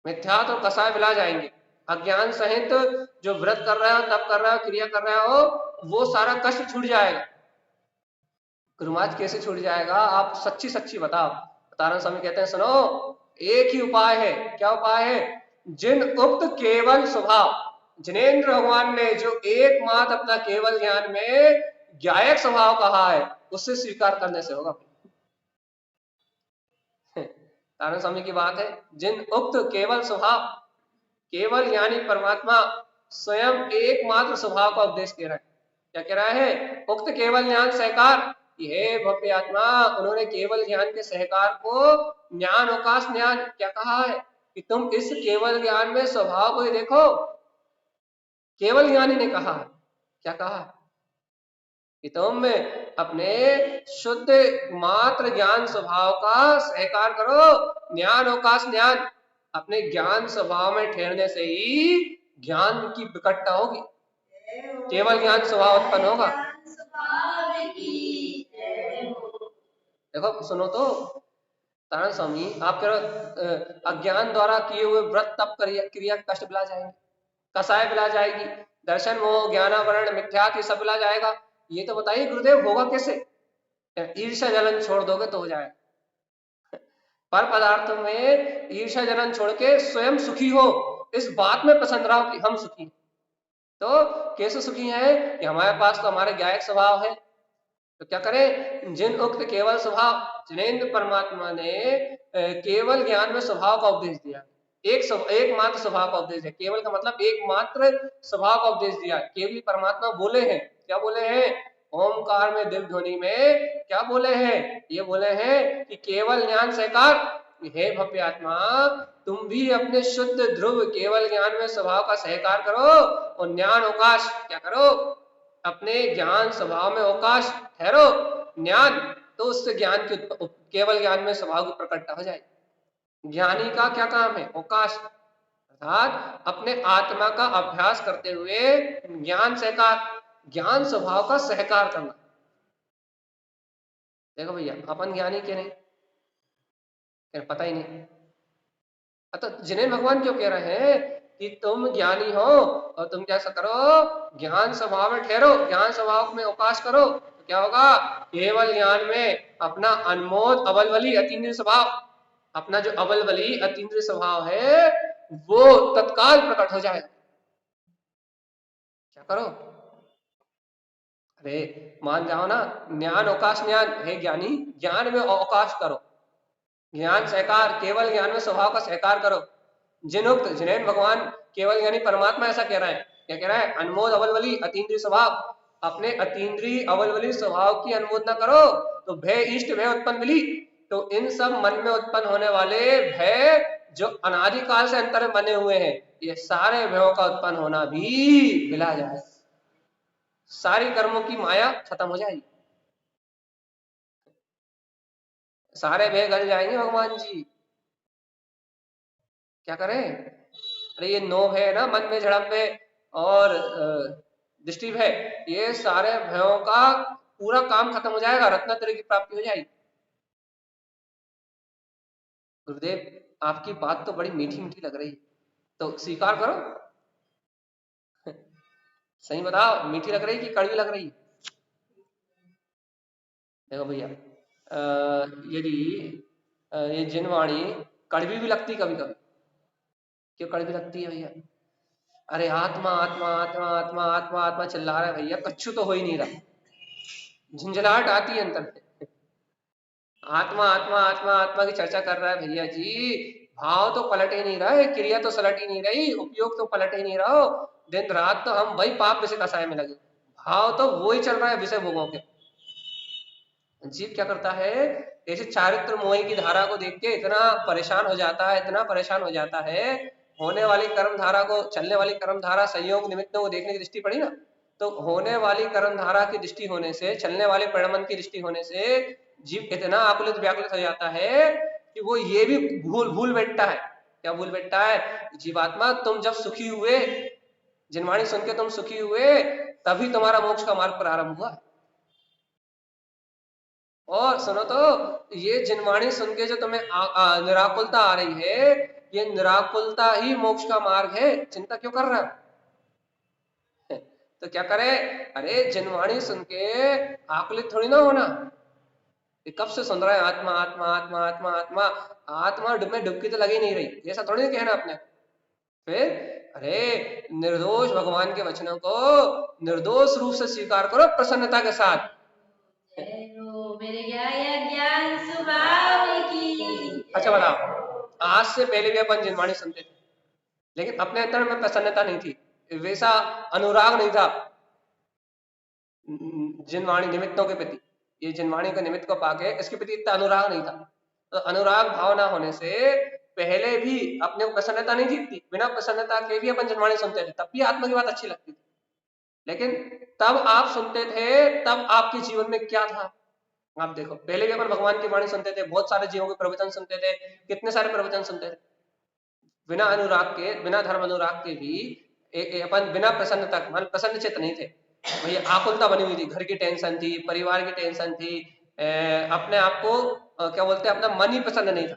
मिथ्यात और कसाय विला जाएंगे। अज्ञान सहित जो व्रत कर रहा हो, तप कर रहा हो, क्रिया कर रहा हो, वो सारा कष्ट छूट जाएगा। गुरुमाज कैसे छूट जाएगा? आप सच्ची सच्ची बताओ। तारण स्वामी कहते हैं सुनो, एक ही उपाय है। क्या उपाय है? जिन उक्त केवल स्वभाव, जिनेन्द्र भगवान ने जो एकमात्र अपना केवल ज्ञान में ज्ञायक स्वभाव कहा है, उससे स्वीकार करने से होगा। तारण स्वामी की बात है, जिन उक्त केवल स्वभाव, केवल यानी परमात्मा स्वयं एकमात्र स्वभाव का उपदेश दे रहा है। क्या कह रहा है? उक्त केवल ज्ञान सहकार, कि हे भव्य आत्मा, उन्होंने केवल ज्ञान के सहकार को ज्ञान अवकाश ज्ञान क्या कहा है कि तुम इस केवल ज्ञान में स्वभाव को ही देखो। केवल ज्ञानी ने कहा, क्या कहा कि तुम अपने शुद्ध मात्र ज्ञान स्वभाव का सहकार करो। ज्ञान अवकाश ज्ञान, अपने ज्ञान स्वभाव में ठहरने से ही ज्ञान की विकटता होगी, केवल ज्ञान स्वभाव उत्पन्न होगा। देखो सुनो तो तारण स्वामी, आप कह रहे अज्ञान द्वारा किए हुए व्रत तप क्रिया कष्ट बिला जाएंगे, कसाय बिला जाएगी, दर्शन मोह ज्ञानावरण मिथ्यात्व सब बिला जाएगा। ये तो बताइए गुरुदेव होगा कैसे? ईर्ष्या जलन छोड़ दोगे तो हो जाएगा। पर पदार्थों में ईर्ष्या जलन छोड़ के स्वयं सुखी हो, इस बात में पसंद रहो कि हम सुखी। तो कैसे सुखी है कि हमारे पास तो हमारे ज्ञायक स्वभाव है, तो क्या करें? जिन उक्त केवल स्वभाव, जिनेन्द्र परमात्मा ने केवल ज्ञान में स्वभाव का उपदेश दिया, एक मात्र स्वभाव का उपदेश दिया। केवल का मतलब एक मात्र स्वभाव का उपदेश दिया। केवल परमात्मा बोले हैं, क्या बोले हैं? ओमकार में दिव्य ध्वनि में क्या बोले हैं? ये बोले हैं कि केवल ज्ञान सहकार, हे भव्य आत्मा, तुम भी अपने शुद्ध ध्रुव केवल ज्ञान में स्वभाव का सहकार करो और ज्ञान अवकाश क्या करो? अपने ज्ञान स्वभाव में अवकाश ठहरो, ज्ञान, तो उससे ज्ञान की केवल ज्ञान में स्वभाव की प्रकटता हो जाएगी। ज्ञानी का क्या काम है? अवकाश, अर्थात अपने आत्मा का अभ्यास करते हुए ज्ञान सहकार, ज्ञान स्वभाव का सहकार करना। देखो भैया, अपन ज्ञानी के नहीं, पता ही नहीं। तो जिन्हें भगवान क्यों कह रहे हैं कि तुम ज्ञानी हो और तुम कैसा करो? ज्ञान स्वभाव में ठहरो, ज्ञान स्वभाव में अवकाश करो, तो क्या होगा? केवल ज्ञान में अपना अनमोल अवलवली अतीन्द्रिय स्वभाव, अपना जो अवलवली अतीन्द्रिय स्वभाव है वो तत्काल प्रकट हो जाए। क्या करो? अरे मान जाओ ना, ज्ञान अवकाश ज्ञान, हे ज्ञानी, ज्ञान में अवकाश करो, ज्ञान सहकार, केवल ज्ञान में स्वभाव का सहकार करो। जिनुक्त जिनेन भगवान केवल यानी परमात्मा ऐसा कह रहा है, क्या कह रहा है? अनमोद अवलवली अतीन्द्रिय स्वभाव, अपने अतीन्द्रिय अवलवली स्वभाव की अनुमोदना करो तो भय इष्ट भय उत्पन्न मिली। तो इन सब मन में उत्पन्न होने वाले भय जो अनादिकाल से अंतर में बने हुए हैं, ये सारे भयों का उत्पन्न होना भी मिला जाए, सारी कर्मों की माया खत्म हो जाएगी, सारे भय गल जाएंगे भगवान जी। क्या करें? अरे ये नो है ना, मन में झड़प में और दृष्टि भय, ये सारे भयों का पूरा काम खत्म हो जाएगा, रत्नात्रय की प्राप्ति हो जाएगी। गुरुदेव आपकी बात तो बड़ी मीठी मीठी लग रही, तो स्वीकार करो। सही बताओ, मीठी लग रही कि कड़वी लग रही? देखो भैया, यदि ये जिनवाणी कड़वी भी लगती कभी कभी। क्यों कड़वी लगती है भैया? अरे आत्मा आत्मा आत्मा आत्मा आत्मा आत्मा चिल्ला रहा है भैया, कच्छु तो हो ही नहीं रहा, झुंझलाहट आती है अंतर में। आत्मा आत्मा आत्मा आत्मा की चर्चा कर रहा है भैया जी, भाव तो पलट ही नहीं रहा है, क्रिया तो सलट ही नहीं रही, उपयोग तो पलट ही नहीं रहा हो, दिन रात तो हम वही पाप विषय कसाय में लगे, भाव तो वो ही चल रहा है विषय भोगों के। जीव क्या करता है? ऐसे चारित्र मोह की धारा को देख के इतना परेशान हो जाता है, इतना परेशान हो जाता है, होने वाली कर्म धारा को, चलने वाली कर्म धारा संयोग निमित्तों को देखने की दृष्टि पड़ी ना, तो होने वाली कर्म धारा की दृष्टि होने से, चलने वाले परिणमन की दृष्टि होने से जीव इतना आकुलित व्याकुलित हो जाता है कि वो ये भी भूल बैठता है। क्या भूल बैठता है? जीवात्मा तुम जब सुखी हुए, जिनवाणी सुन के तुम सुखी हुए, तभी तुम्हारा मोक्ष का मार्ग प्रारंभ हुआ। और सुनो तो, ये जिनवाणी सुन के जो तुम्हें निराकुलता आ रही है, ये निराकुलता ही मोक्ष का मार्ग है, चिंता क्यों कर रहा है? तो क्या करे? अरे जिनवाणी सुन के आकुलित थोड़ी ना होना, ये कब से सुन रहा है आत्मा आत्मा आत्मा आत्मा आत्मा आत्मा, में डुबकी तो लगी नहीं रही, ऐसा थोड़ी ना कहना अपने। फिर अरे निर्दोष भगवान के वचनों को निर्दोष रूप से स्वीकार करो प्रसन्नता के साथ। मेरे ज्ञान स्वभाव की। अच्छा बताओ, आज से पहले भी अपन जिनवाणी सुनते थे, लेकिन अपने अंदर में प्रसन्नता नहीं थी, वैसा अनुराग नहीं था जिनवाणी निमित्तों के प्रति। ये जिनवाणी का निमित्त को पाके इसके प्रति इतना अनुराग नहीं था। तो अनुराग भाव ना होने से पहले भी अपने को प्रसन्नता नहीं जीतती, बिना प्रसन्नता के भी अपन जिनवाणी सुनते थे, तब भी आत्मा की बात अच्छी लगती थी। लेकिन तब आप सुनते थे, तब आपके जीवन में क्या था आप देखो। पहले भी अपन भगवान की वाणी सुनते थे, बहुत सारे जीवों के प्रवचन सुनते थे, कितने सारे प्रवचन सुनते थे, बिना अनुराग के, बिना धर्म अनुराग के भी अपन बिना प्रसन्नता, मन प्रसन्न चित्त नहीं थे भैया। आकुलता बनी हुई थी, घर की टेंशन थी, परिवार की टेंशन थी, अपने आप को क्या बोलते हैं, अपना मन ही प्रसन्न नहीं था,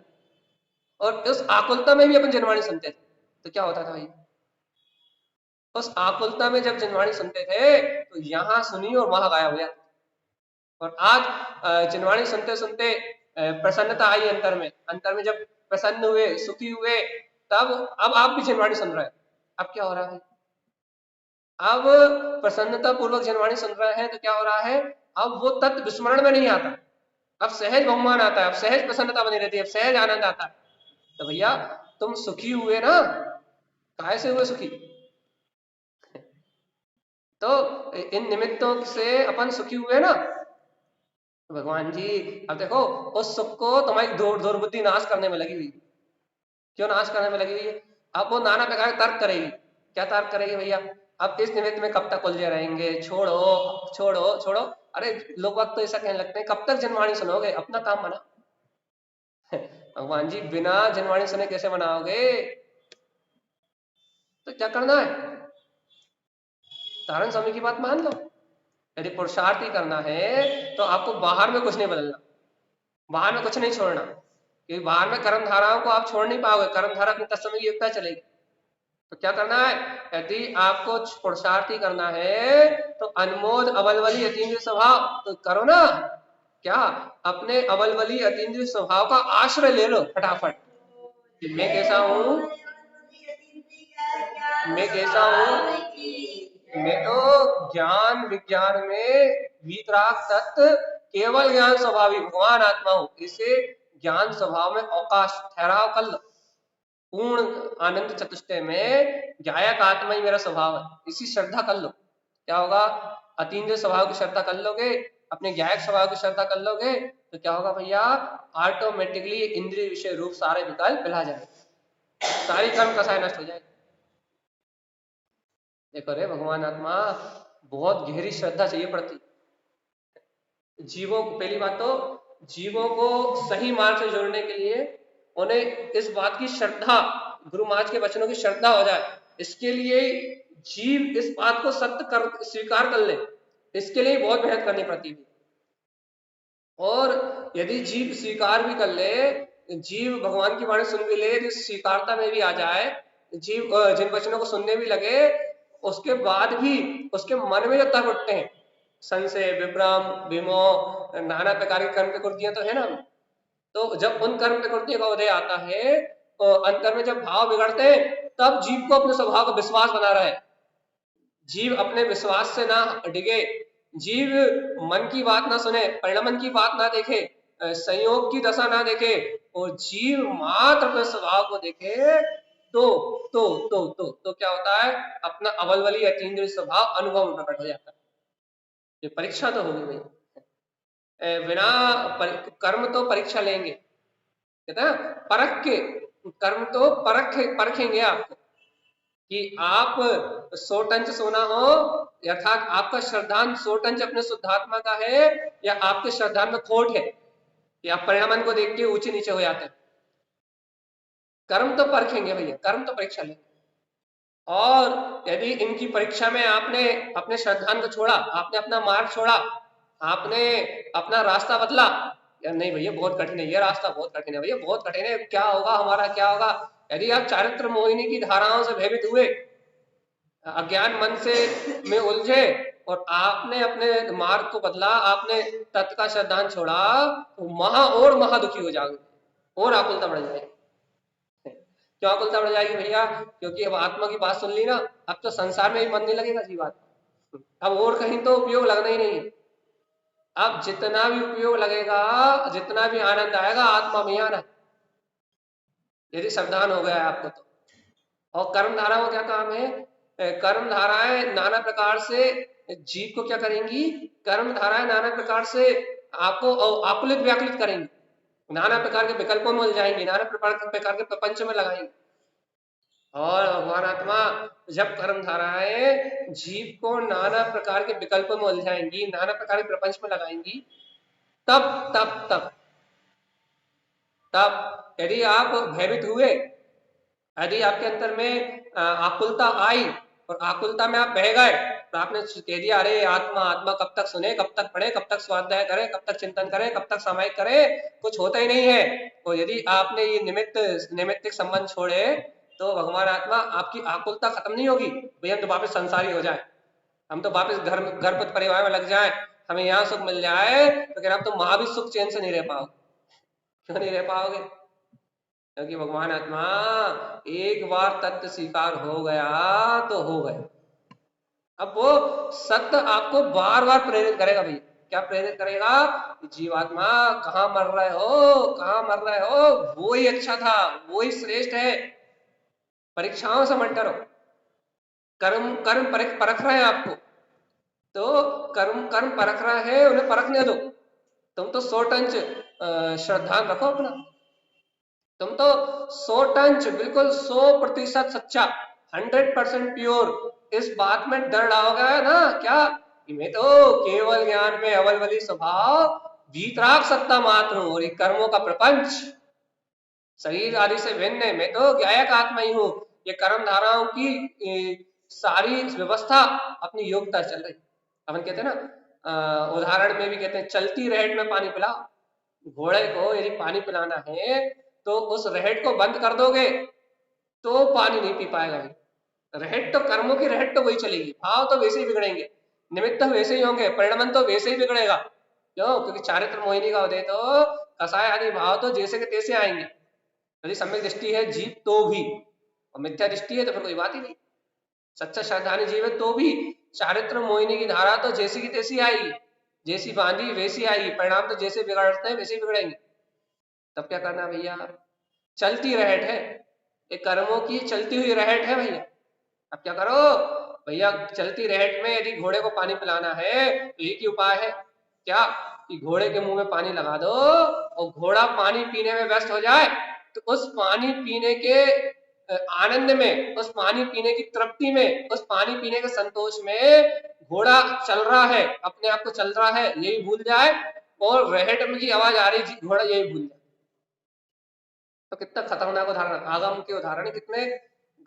और उस आकुलता में भी अपन जनवाणी सुनते थे। तो क्या होता था भाई, उस आकुलता में जब जनवाणी सुनते थे तो यहाँ सुनी और वहां गायब हो जाता। और आज जनवाणी सुनते सुनते प्रसन्नता आई अंतर में, अंतर में जब प्रसन्न हुए, सुखी हुए, तब अब आप भी जनवाणी सुन रहे हैं। अब क्या हो रहा है, अब प्रसन्नता पूर्वक जनवाणी सुन रहे हैं तो क्या हो रहा है, अब वो तत्व विस्मरण में नहीं आता, अब सहज बहुमान आता है, अब सहज प्रसन्नता बनी रहती है, अब सहज आनंद आता है। तो भैया तुम सुखी हुए ना, काहे से हुए सुखी, तो इन निमित्तों से अपन सुखी हुए ना। भगवान जी अब देखो, उस सुख को तुम्हारी दुर्बुद्धि नाश करने में लगी हुई। क्यों नाश करने में लगी हुई है, अब वो नाना प्रकार के तर्क करेगी। क्या तर्क करेगी भैया, अब इस निमित्त में कब तक उलझे रहेंगे, छोड़ो छोड़ो छोड़ो। अरे लोग वक्त तो ऐसा कहने लगते हैं, कब तक जनवाणी सुनोगे, अपना काम बना। भगवान जी बिना जनवाणी सुने कैसे बनाओगे, तो क्या करना है, तारण स्वामी की बात मान लो। यदि पुरुषार्थ ही करना है तो आपको बाहर में कुछ नहीं बदलना, बाहर में कुछ नहीं छोड़ना, क्योंकि बाहर में कर्म धाराओं को आप छोड़ नहीं पाओगे, कर्म धारा अपनी तत्समय की युक्ता चलेगी। तो क्या करना है, यदि आपको पुरुषार्थ ही करना है तो अनमोद अबलवली अतीन्द्रिय स्वभाव तो करो ना। क्या, अपने अबलवली अतीन्द्रिय स्वभाव का आश्रय ले लो फटाफट, कि मैं कैसा हूं, मैं कैसा हूं, मैं तो ज्ञान विज्ञान में वीतराग तत्व केवल ज्ञान स्वभावी भगवान आत्मा हूं। इसे ज्ञान स्वभाव में अवकाश ठहराव कर लो, पूर्ण आनंद चतुष्टय में गायक आत्मा ही मेरा स्वभाव है, इसी श्रद्धा कर लो। क्या होगा, अतीन्द्रिय स्वभाव की श्रद्धा कर लोगे, अपने गायक स्वभाव की श्रद्धा कर लोगे, तो क्या होगा भैया, ऑटोमेटिकली इंद्रिय विषय रूप सारे विकल्प पिला जाएंगे, सारी कर्म कसाय नष्ट हो जाएगी। देखो रे भगवान आत्मा, बहुत गहरी श्रद्धा चाहिए पड़ती जीवों को। पहली बात तो जीवों को सही मार्ग से जोड़ने के लिए उन्हें इस बात की श्रद्धा, गुरु महाराज के वचनों की श्रद्धा हो जाए, इसके लिए जीव इस बात को सत्य कर स्वीकार कर ले, इसके लिए बहुत मेहनत करनी पड़ती है। और यदि जीव स्वीकार भी कर ले, जीव भगवान की वाणी सुन भी ले, यदि स्वीकारता में भी आ जाए, जीव जिन वचनों को सुनने भी लगे, उसके बाद भी उसके मन में जो तर्क उठते हैं, संशय, विभ्रम, विमोह, नाना प्रकार की कर्म प्रकृतियां तो है ना, तो जब उन कर्म प्रकृतियों का उदय आता है, तो अंतर में जब भाव बिगड़ते हैं, तब जीव को अपने स्वभाव का विश्वास बना रहे, जीव अपने विश्वास से ना डिगे, जीव मन की बात ना सुने, परिणमन की बात ना देखे, संयोग की दशा ना देखे, और जीव मात्र अपने स्वभाव को देखे, तो क्या होता है, अपना अवलवली अतीन्द्रिय स्वभाव अनुभव में प्रकट हो जाता है। ये परीक्षा तो होगी भाई, बिना कर्म तो परीक्षा लेंगे, कहते हैं परख के, कर्म तो परखेंगे आपको, कि आप 100 टन सोना हो, अर्थात आपका श्रद्धांत 100 टन अपने शुद्धात्मा का है, या आपके श्रद्धांत में खोट है, या परिणामन को देख के ऊंचे नीचे हो जाते हैं। कर्म तो परखेंगे भैया, कर्म तो परीक्षा लेंगे। और यदि इनकी परीक्षा में आपने अपने श्रद्धांत को छोड़ा, आपने अपना मार्ग छोड़ा, आपने अपना रास्ता बदला, या नहीं भैया बहुत कठिन है, ये रास्ता बहुत कठिन है भैया, बहुत कठिन है, क्या होगा हमारा, क्या होगा। यदि आप चारित्र मोहिनी की धाराओं से भयभीत हुए, अज्ञान मन से में उलझे, और आपने अपने मार्ग को बदला, आपने तत्व का श्रद्धांत छोड़ा, तो महा दुखी हो जाओगे, और आकुलता बढ़ जाएगी। क्यों आकुलता बढ़ जाएगी भैया, क्योंकि अब आत्मा की बात सुन ली ना, अब तो संसार में भी मन नहीं लगेगा जी बात, अब और कहीं तो उपयोग लगना ही नहीं है। अब जितना भी उपयोग लगेगा, जितना भी आनंद आएगा, आत्मा में आना, यदि सावधान हो गया है आपको तो। और कर्म धारा को क्या काम है, कर्म धाराएं नाना प्रकार से जीव को क्या करेंगी, कर्म धाराएं नाना प्रकार से आपको आकुलित व्याकुलित करेंगी, नाना प्रकार के विकल्पों में उलझाएंगी, नाना प्रकार के प्रपंच में लगाएंगी। और भगवान आत्मा जब कर्म धाराएं जीव को नाना प्रकार के विकल्पों में उलझाएंगी, नाना प्रकार के प्रपंच में लगाएंगी, तब तब तब तब यदि आप भयभीत हुए, यदि आपके अंदर में आकुलता आई और आकुलता में आप बह गए, तो आपने कह दिया अरे आत्मा आत्मा, कब तक सुने, कब तक पढ़े, कब तक स्वाध्याय करें, कब तक चिंतन करें, कब तक सामायिक करें, कुछ होता ही नहीं है। और यदि आपने ये निमित्तिक संबंध छोड़े, तो भगवान आत्मा आपकी आकुलता खत्म नहीं होगी। भैया हम तो वापस संसारी हो जाए, हम तो वापस घर परिवार में लग जाए, हमें यहाँ सुख मिल जाए, तो कह रहा आप तो वहां भी सुख चैन से नहीं रह पाओगे। क्यों नहीं रह पाओगे? क्योंकि भगवान आत्मा एक बार तत्व स्वीकार हो गया तो हो गया। अब वो सत्य आपको बार बार प्रेरित करेगा भैया। क्या प्रेरित करेगा? जीवात्मा कहाँ मर रहे हो, कहाँ मर रहे हो, वो ही अच्छा था, वो ही श्रेष्ठ है। परीक्षाओं से मत डरो, कर्म कर्म परख रहे हैं आपको, तो कर्म कर्म परख रहा है, उन्हें परखने दो। तुम तो 100 टन श्रद्धा रखो अपना, तुम तो 100 टन बिल्कुल 100% सच्चा, 100% प्योर, इस बात में डर डालोगे ना क्या कि मैं तो केवल ज्ञान में अवलवली स्वभाव वीतराग सत्ता मात्र हूं, और ये कर्मों का प्रपंच शरीर आदि से भिन्न है, मैं तो ज्ञायक आत्मा ही हूं। ये कर्म धाराओं की सारी व्यवस्था अपनी योग्यता चल रही। अपन कहते हैं ना, उदाहरण में भी कहते हैं चलती रहट में पानी पिलाओ। घोड़े को यदि पानी पिलाना है तो उस रहट को बंद कर दोगे तो पानी नहीं पी पाएगा। रहट तो कर्मों की रहट तो वही चलेगी, भाव तो वैसे ही बिगड़ेंगे, निमित्त तो वैसे ही होंगे, परिणमन तो वैसे ही बिगड़ेगा। क्यों? क्योंकि चारित्र मोहिनी का उदय तो कसाय आदि भाव तो जैसे के तैसे आएंगे, यदि सम्यक दृष्टि है जीव तो भी, और मिथ्या दृष्टि है तो फिर कोई बात ही नहीं। सच्चा श्रद्धानी जीव है तो भी चारित्र मोहिनी की धारा तो जैसी की तैसी आएगी, जैसी बांधी वैसी आएगी, परिणाम तो जैसे बिगड़ते हैं वैसे ही बिगड़ेंगे। तब क्या करना भैया? चलती रहट है, एक कर्मों की चलती हुई रहट है भैया। अब क्या करो भैया? चलती रहट में यदि घोड़े को पानी पिलाना है तो एक ही उपाय है, क्या कि घोड़े के मुंह में पानी लगा दो और घोड़ा पानी पीने में व्यस्त हो जाए, तो उस पानी पीने के आनंद में, उस पानी पीने की तृप्ति में, उस पानी पीने के संतोष में घोड़ा चल रहा है, अपने आप को चल रहा है यही भूल जाए, और रहट में की आवाज आ रही घोड़ा यही भूल जाए। तो कितना खतरनाक उदाहरण, आगम के उदाहरण कितने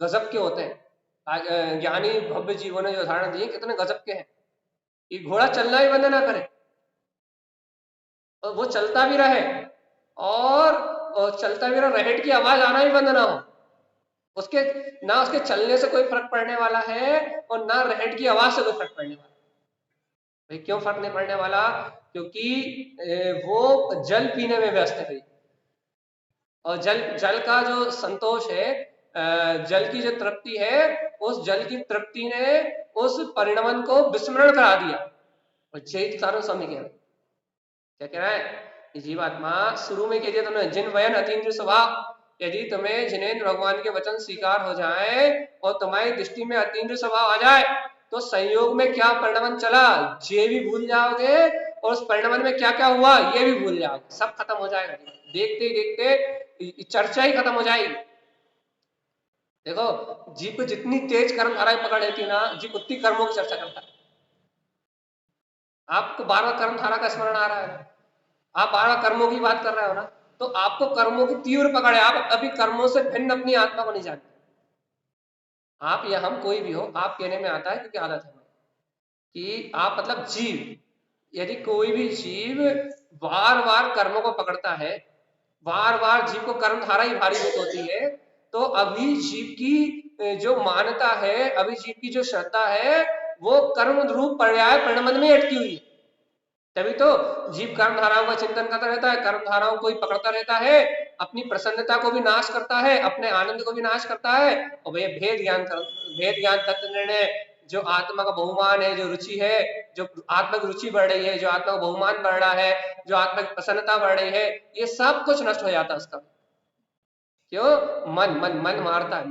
गजब के होते हैं। ज्ञानी भव्य जीवों ने जो उदाहरण दिए कितने गजब के हैं कि घोड़ा चलना ही बंद ना करे और वो चलता भी रहे, और चलता भी रहे, रहट की आवाज आना ही बंद ना हो, उसके ना उसके चलने से कोई फर्क पड़ने वाला है और ना रहट की आवाज से कोई फर्क पड़ने वाला। भाई क्यों फर्क नहीं पड़ने वाला? क्योंकि वो जल पीने में व्यस्त है। और जल जल का जो संतोष है, जल की जो तृप्ति है, उस जल की तृप्ति ने उस परिणमन को विस्मरण करा दिया। और चैत कारण स्वामी कह रहे, क्या कह रहा है? जीवात्मा शुरू में कह दिया तुमने, जिन वयन अतीन्द्रिय स्वभाव, यदि तुम्हें जिनेन्द्र भगवान के वचन स्वीकार हो जाए और तुम्हारी दृष्टि में अतीन्द्रिय स्वभाव आ जाए, तो संयोग में क्या परिणमन चला ये भी भूल जाओगे, और उस परिणमन में क्या क्या हुआ ये भी भूल जाओगे। सब खत्म हो जाएगा, देखते ही देखते चर्चा ही खत्म हो जाएगी। देखो जीव को जितनी तेज कर्म धाराएं पकड़ लेती ना, जीव उतनी कर्मों की चर्चा करता है। आपको बार बार कर्म धारा का स्मरण आ रहा है, आप बार बार कर्मों की बात कर रहे हो ना, तो आपको कर्मों की तीव्र पकड़ है, आप अभी कर्मों से भिन्न अपनी आत्मा को नहीं जानते। आप या हम कोई भी हो, आप कहने में आता है क्योंकि आदत है कि आप मतलब जीव, यदि कोई भी जीव बार बार कर्मों को पकड़ता है, बार बार जीव को कर्म धारा ही भारीभूत होती है, तो अभी जीव की जो मान्यता है, अभी जीव की जो श्रद्धा है, वो कर्म रूप पर्याय परिणमन में अटकी हुई है। तभी तो जीव कर्म धाराओं का चिंतन करता रहता है, कर्म धाराओं को ही पकड़ता रहता है, अपनी प्रसन्नता को भी नाश करता है, अपने आनंद को भी नाश करता है। और भैया भेद ज्ञान तत्व निर्णय, जो आत्मा का बहुमान है, जो रुचि है, जो आत्मा की रुचि बढ़ रही है, जो आत्मा का बहुमान बढ़ रहा है, जो आत्मा की प्रसन्नता बढ़ रही है, ये सब कुछ नष्ट हो जाता है उसका। क्यों? मन मन मन मारता है,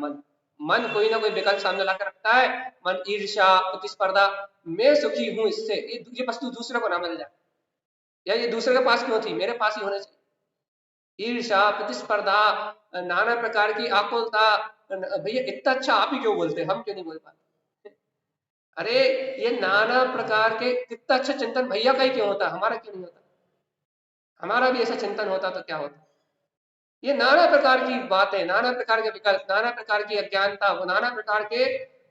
मन कोई ना कोई विकल्प सामने ला रखता है। मन ईर्ष्या, प्रतिस्पर्धा, मैं सुखी हूं इससे, ये वस्तु दूसरे को ना मिल जाए, या ये दूसरे के पास क्यों थी, मेरे पास ही होने चाहिए। ईर्ष्या, प्रतिस्पर्धा, नाना प्रकार की आकुलता, भैया इतना अच्छा आप ही क्यों बोलते हैं, हम क्यों नहीं बोल पाते। अरे ये नाना प्रकार के कितना अच्छा चिंतन भैया का ही क्यों होता, हमारा क्यों नहीं होता। हमारा भी ऐसा चिंतन होता तो क्या होता। ये नाना प्रकार की बातें, नाना प्रकार के विकल्प, नाना प्रकार की अज्ञानता, वो नाना प्रकार के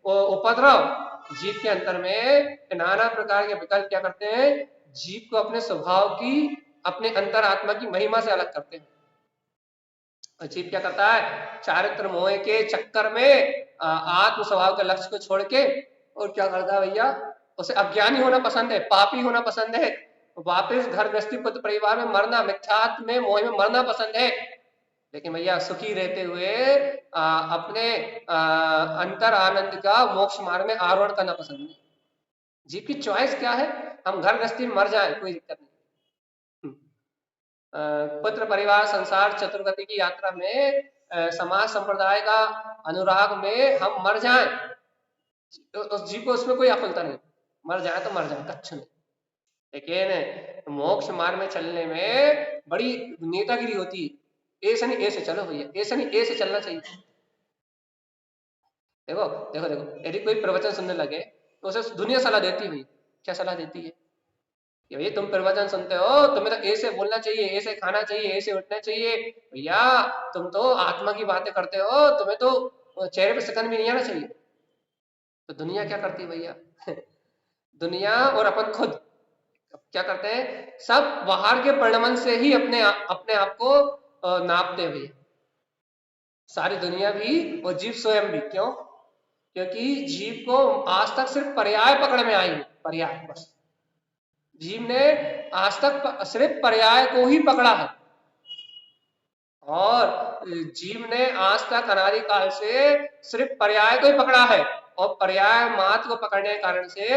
उपद्रव जीव के अंतर में, नाना प्रकार के विकल्प क्या करते हैं, जीव को अपने स्वभाव की, अपने अंतर आत्मा की महिमा से अलग करते हैं। और जीव क्या करता है, चारित्र मोह के चक्कर में आत्म स्वभाव के लक्ष्य को छोड़ के और क्या करता है भैया, उसे अज्ञानी होना पसंद है, पापी होना पसंद है, वापिस घर गृहस्थी पुत्र परिवार में मरना, मिथ्यात्व में मोह में मरना पसंद है। लेकिन भैया सुखी रहते हुए अपने अंतर आनंद का मोक्ष मार्ग में आरोहण करना पसंद नहीं। जीव की चॉइस क्या है, हम घर गृहस्थी में मर जाए कोई दिक्कत नहीं, पुत्र परिवार संसार चतुर्गति की यात्रा में समाज संप्रदाय का अनुराग में हम मर जाएं, तो उस जीव को उसमें कोई आफलता नहीं, मर जाए तो मर जाए, कच्छ नहीं। लेकिन मोक्ष मार्ग में चलने में बड़ी नेतागिरी होती है, ए से नहीं ए से चलो भैया, ए से नहीं ए से चलना चाहिए। देखो देखो देखो, यदि कोई प्रवचन सुनने लगे तो उसे दुनिया सलाह देती हुई, क्या सलाह देती है कि भाई तुम प्रवचन सुनते हो, तुम्हें तो ऐसे बोलना चाहिए, ऐसे खाना चाहिए, ऐसे उठना चाहिए, भैया तुम तो आत्मा की बातें करते हो, तुम्हें तो चेहरे पे सकन भी नहीं आना चाहिए। तो दुनिया क्या करती है भैया दुनिया और अपन खुद क्या करते हैं, सब बाहर के परिणमन से ही अपने आप को नापते हुए, सारी दुनिया भी और जीव स्वयं भी। क्यों, क्योंकि जीव को आज तक सिर्फ पर्याय पकड़ में आई है, पर्याय बस, जीव ने आज तक सिर्फ पर्याय को ही पकड़ा है, और जीव ने आज तक अनादिकाल से सिर्फ पर्याय को ही पकड़ा है, और पर्याय मात्र को पकड़ने के कारण से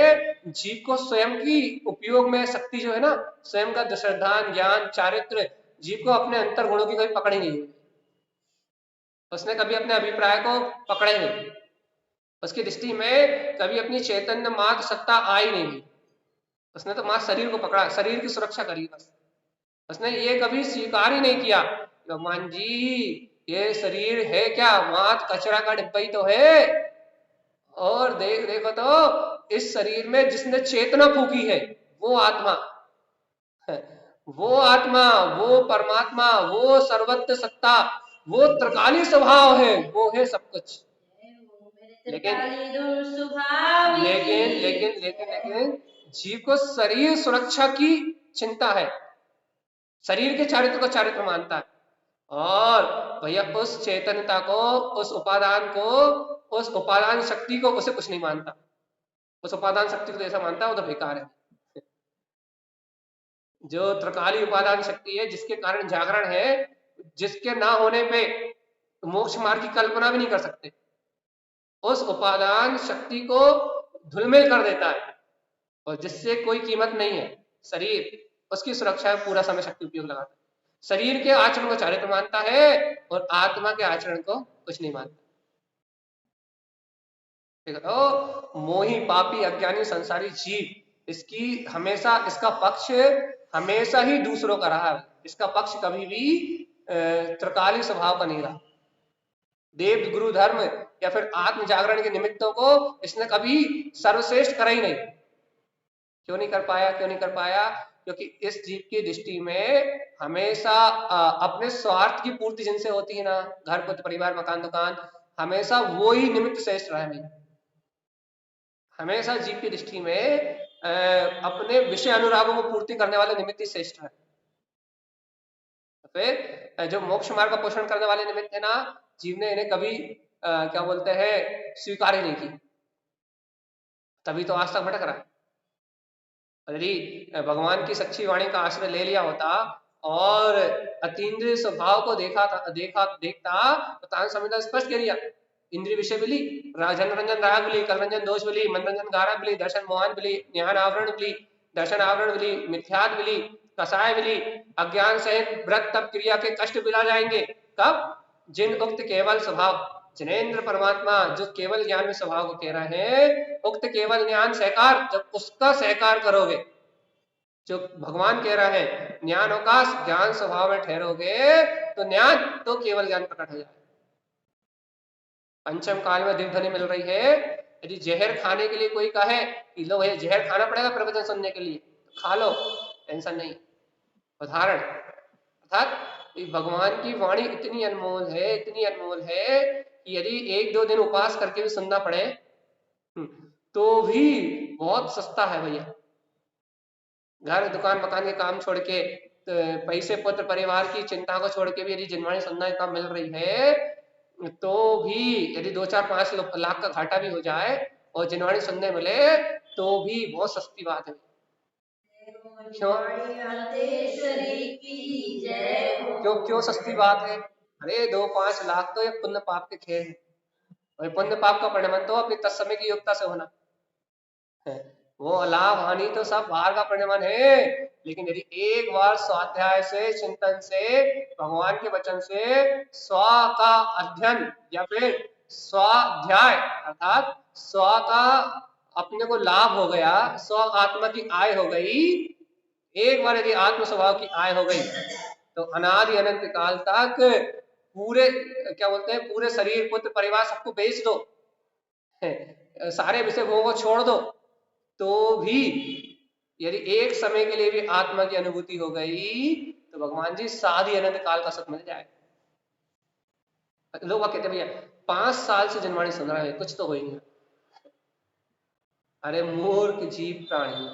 जीव को स्वयं की उपयोग में शक्ति जो है ना, स्वयं का दशरधान ज्ञान चारित्र, जीव को अपने अंतर गुणों की कभी पकड़ी नहीं, उसने कभी अपने अभिप्राय को पकड़े नहीं, उसकी दृष्टि में कभी अपनी चैतन्य मात्र सत्ता आई नहीं, उसने तो मात्र शरीर को पकड़ा, शरीर की सुरक्षा करी बस, उसने ये कभी स्वीकार ही नहीं किया भगवान जी ये शरीर है क्या, मात्र कचरा का डिब्बा ही तो है, और देखो तो इस शरीर में जिसने चेतना फूकी है वो आत्मा, वो आत्मा, वो परमात्मा, वो सर्वत्र सत्ता, वो त्रिकाली स्वभाव है, वो है सब कुछ। लेकिन लेकिन लेकिन लेकिन लेकिन जीव को शरीर सुरक्षा की चिंता है, शरीर के चारित्र को चारित्र मानता है, और भैया उस चैतन्यता को, उस उपादान को, उस उपादान शक्ति को उसे कुछ नहीं मानता, उस उपादान शक्ति को जैसा मानता है वो तो बेकार है। जो त्रिकाली उपादान शक्ति है जिसके कारण जागरण है, जिसके ना होने पे मोक्ष मार्ग की कल्पना भी नहीं कर सकते, उस उपादान शक्ति को धुलमेल कर देता है, और जिससे कोई कीमत नहीं है शरीर, उसकी सुरक्षा में पूरा समय शक्ति उपयोग लगाता है, शरीर के आचरण को चारित्र मानता है और आत्मा के आचरण को कुछ नहीं मानता। तो मोही पापी अज्ञानी संसारी जीव, इसकी हमेशा इसका पक्ष हमेशा ही दूसरों का रहा है, इसका पक्ष कभी भी त्रिकाली स्वभाव का नहीं रहा। देव गुरु धर्म या फिर आत्म जागरण के निमित्तों को इसने कभी सर्वश्रेष्ठ करा ही नहीं। क्यों नहीं कर पाया, क्यों नहीं कर पाया, क्योंकि इस जीव की दृष्टि में हमेशा अपने स्वार्थ की पूर्ति जिनसे होती है ना, घर पुत्र परिवार मकान दुकान, हमेशा वो ही निमित्त श्रेष्ठ रहा है। हमेशा जीव की दृष्टि में अपने विषय अनुरागों को पूर्ति करने वाले निमित्त ही श्रेष्ठ है। फिर जो मोक्ष मार्ग का पोषण करने वाले निमित्त है ना, जीव ने इन्हें कभी क्या बोलते हैं स्वीकार ही नहीं की, तभी तो आज तक भटक रहा है। यदि भगवान की सच्ची वाणी का आश्रय ले लिया होता और अतीन्द्रिय स्वभाव को देखता तो तान संहिता स्पष्ट कह दिया, इंद्रिय विषय बिली, जन रंजन राग बिली, कल रंजन दोष बिली, मन रंजन गारा बिली, दर्शन मोहन बिली, ज्ञान आवरण बिली, दर्शन आवरण बिली, मिथ्यात बिली, कसाय बिली, अज्ञान सहित व्रत तप क्रिया के कष्ट बिला जाएंगे। कब? जिन उक्त केवल स्वभाव, जिनेन्द्र परमात्मा जो केवल ज्ञान में स्वभाव को कह रहे हैं, उक्त केवल ज्ञान सहकार, जब उसका सहकार करोगे, जो भगवान कह रहा है ज्ञान अवकाश, ज्ञान स्वभाव में ठहरोगे तो ज्ञान तो केवल ज्ञान प्रकट हो जाए। पंचम काल में दिव्य ध्वनि मिल रही है। यदि जहर खाने के लिए कोई कहे कि लो भैया जहर खाना पड़ेगा प्रवचन सुनने के लिए, तो खा लो, टेंशन नहीं। उदाहरण अर्थात भगवान की वाणी इतनी अनमोल है, इतनी अनमोल है कि यदि 1-2 दिन उपवास करके भी सुनना पड़े तो भी बहुत सस्ता है भैया। घर दुकान मकान के काम छोड़ के, पैसे पुत्र परिवार की चिंता को छोड़ के भी यदि जिनवाणी सुनना का मिल रही है तो भी, यदि 2-4-5 लाख का घाटा भी हो जाए और जिनवाणी सुनने मिले तो भी बहुत सस्ती बात है। क्यों क्यों क्यों सस्ती बात है? अरे 2-5 लाख तो ये पुण्य पाप के खेल है, और पुण्य पाप का परिणाम तो अपनी तत्समय की योग्यता से होना है। वो लाभ हानि तो सब बाहर का परिणाम है, लेकिन यदि एक बार स्वाध्याय से, चिंतन से, भगवान के वचन से स्व का अध्ययन या फिर स्वाध्याय अर्थात स्व का अपने को लाभ हो गया, स्व आत्मा की आय हो गई, एक बार यदि आत्म स्वभाव की आय हो गई तो अनादि अनंत काल तक पूरे, क्या बोलते हैं, पूरे शरीर पुत्र परिवार सबको बेच दो, सारे विषय भोगों को छोड़ दो, तो भी यदि एक समय के लिए भी आत्मा की अनुभूति हो गई तो भगवान जी साधी अनंत काल का सुख मिल जाए। लोग कहते हैं भैया 5 साल से जनवाणी सुन रहा है, कुछ तो हो ही नहीं। अरे मूर्ख जीव प्राणी,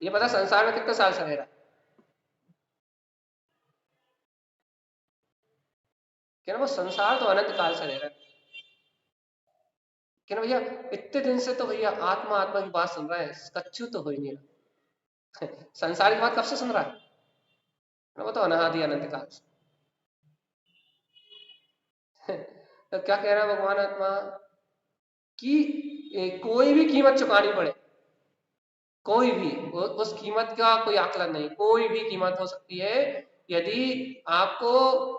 ये पता संसार में कितने साल से रह रहा है क्या? वो संसार तो अनंत काल से रह रहा है क्या भैया? इतने दिन से तो भैया आत्मा आत्मा की बात सुन रहा है, कच्चू तो हो ही नहीं रहा। संसार की बात कब से सुन रहा है? वो तो अनादि अनंत काल से। तो क्या कह रहा है भगवान आत्मा कि कोई भी कीमत चुकानी पड़े, कोई भी, उस कीमत का कोई आकलन नहीं, कोई भी कीमत हो सकती है। यदि आपको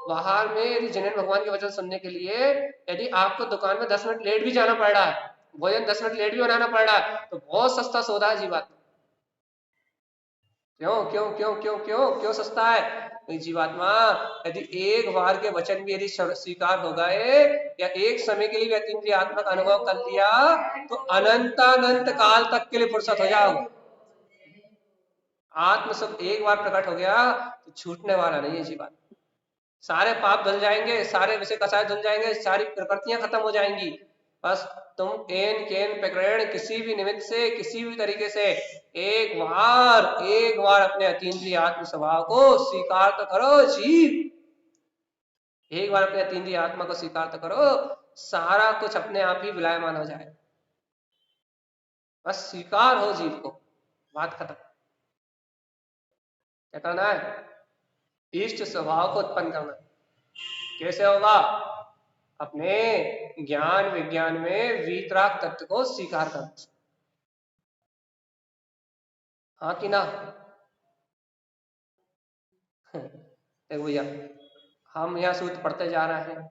बाहर में, यदि जिनेन्द्र भगवान के वचन सुनने के लिए यदि आपको दुकान में 10 मिनट लेट भी जाना पड़ रहा है, भोजन 10 मिनट लेट भी बनाना पड़ रहा है, तो बहुत सस्ता सौदा है जीवात्मा। क्यों क्यों क्यों क्यों क्यों क्यों सस्ता है? जीवात्मा यदि एक बार के वचन भी यदि स्वीकार हो गए या एक समय के लिए अतीन्द्रिय आत्मा का अनुभव कर लिया तो अनंत काल तक के लिए फुर्सत हो जाओगे। आत्म सुख एक बार प्रकट हो गया तो छूटने वाला नहीं है जीवन। सारे पाप धुल जाएंगे, सारे विषय कसाय धुल जाएंगे, सारी प्रकृतियां खत्म हो जाएंगी। बस तुम एन केन प्रकरण किसी भी निमित्त से, किसी भी तरीके से एक बार अपने अतीन्द्रिय आत्म स्वभाव को स्वीकार तो करो जीव, एक बार अपने अतीन्द्रिय आत्मा को स्वीकार तो करो, सारा कुछ अपने आप ही विलायमान हो जाए। बस स्वीकार हो जीव को, बात खत्म। क्या करना है? इष्ट स्वभाव को उत्पन्न करना। कैसे होगा? अपने ज्ञान विज्ञान में वीतराग तत्व को स्वीकार करना। हाँ कि ना? देखो भैया, हम यहाँ सूत्र पढ़ते जा रहे हैं,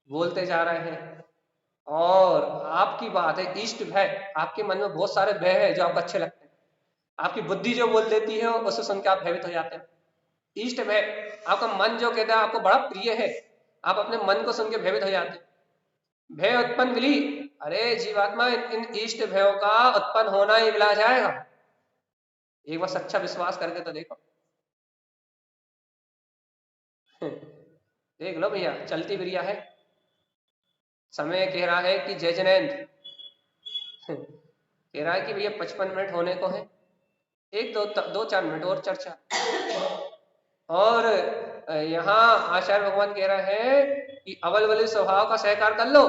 बोलते जा रहे हैं, और आपकी बात है इष्ट भय, आपके मन में बहुत सारे भय है जो आपको अच्छे लगते हैं, आपकी बुद्धि जो बोल देती है उसे सुन के आप भयभीत हो जाते हैं। इष्ट भय, आपका मन जो कहता है आपको बड़ा प्रिय है, आप अपने मन को सुन के भयभीत हो जाते हैं। भय उत्पन्न मिली, अरे जीवात्मा इन इष्ट भयों का उत्पन्न होना ही मिला जाएगा। एक बार सच्चा विश्वास करके तो देखो। देख लो भैया, चलती क्रिया है। समय कह रहा है कि जय जयंत कह रहा है कि भैया 55 मिनट होने को है, 1-2-4 मिनट और चर्चा। और यहाँ आचार्य भगवान कह रहे हैं कि अवल वली स्वभाव का सहकार कर लो,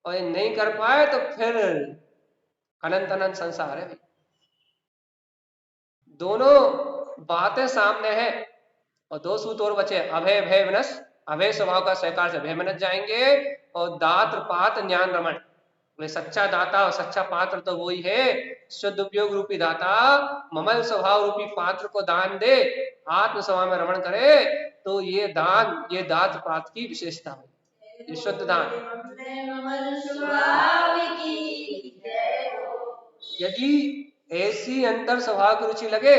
और ये नहीं कर पाए तो फिर अनंत अनंत संसार है। दोनों बातें सामने है, और 2 सूत्र और बचे, अभय भय विनश। अभय स्वभाव का सहकार से भय विनश जाएंगे, और दात्र पात्र ज्ञान रमण, सच्चा दाता और सच्चा पात्र तो वही है, शुद्ध उपयोग रूपी दाता ममल स्वभाव रूपी पात्र को दान दे, आत्म स्वभाव में रमण करे, तो ये दान, ये दात्र पात्र की विशेषता है, ये शुद्ध दान। यदि ऐसी अंतर स्वभाव की रुचि लगे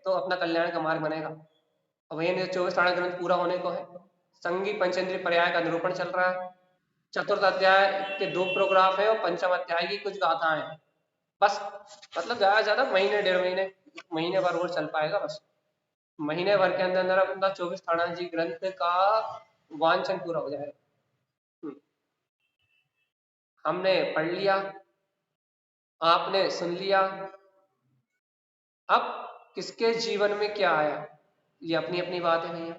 तो अपना कल्याण का मार्ग बनेगा। अब वही 24 ताड़ा ग्रंथ पूरा होने को है। संगी पंचेंद्रिय पर्याय का निरूपण चल रहा है। चतुर्थ अध्याय के 2 पैराग्राफ है और पंचम अध्याय की कुछ गाथाएं हैं। बस मतलब ज्यादा से ज्यादा महीने 1.5 महीने, महीने भर और चल पाएगा। बस महीने भर के अंदर अंदर अपना 24 थाना जी ग्रंथ का वांछन पूरा हो जाएगा। हमने पढ़ लिया, आपने सुन लिया। अब किसके जीवन में क्या आया ये अपनी अपनी बात है भैया।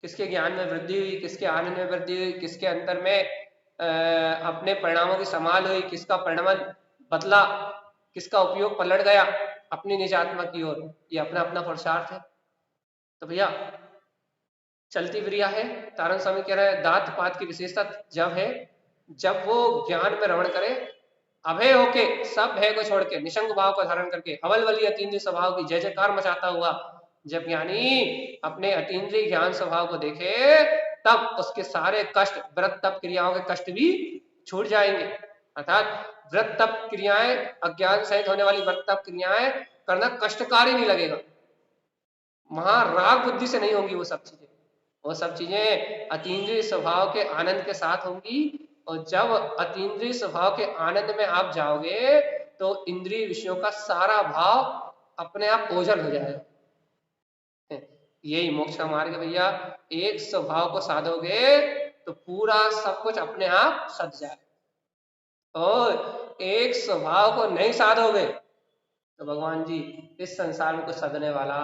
किसके ज्ञान में वृद्धि हुई, किसके आनंद में वृद्धि हुई, किसके अंतर में अपने परिणामों की संभाल हुई, किसका परिणाम बदला, किसका उपयोग पलट गया अपनी निज आत्मा की ओर, ये अपना अपना पुरुषार्थ है। तो भैया चलती क्रिया है। तारण स्वामी कह रहे हैं दात पात की विशेषता जब है जब वो ज्ञान में रमण करे, अभय होके सब भय को छोड़ के निशंक भाव को धारण करके हवलवली अतीन्द्रिय स्वभाव की जय जयकार मचाता हुआ जब ज्ञानी अपने अतीन्द्रिय ज्ञान स्वभाव को देखे तब उसके सारे कष्ट, व्रत तप क्रियाओं के कष्ट भी छूट जाएंगे। अर्थात व्रत तप क्रियाएं, अज्ञान सहित होने वाली व्रत तप क्रियाएं करना कष्टकारी नहीं लगेगा। वहां राग बुद्धि से नहीं होंगी वो सब चीजें। वो सब चीजें अतीन्द्रिय स्वभाव के आनंद के साथ होंगी। और जब अतीन्द्रिय स्वभाव के आनंद में आप जाओगे तो इंद्रिय विषयों का सारा भाव अपने आप ओझल हो जाएगा। यही मोक्ष का मार्ग है भैया। एक स्वभाव को साधोगे तो पूरा सब कुछ अपने आप सध जाए, और एक स्वभाव को नहीं साधोगे तो भगवान जी इस संसार में कुछ सधने वाला।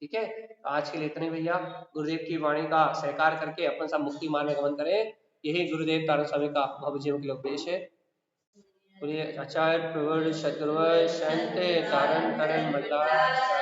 ठीक है, आज के लिए इतने भैया। गुरुदेव की वाणी का सहकार करके अपन सब मुक्ति मार्ग में गमन करें, यही गुरुदेव तारण स्वामी का भव जीवन के लिए उपदेश है। बोलिए आचार्य प्रवर सदगुरु संत तारण तरण मल्लार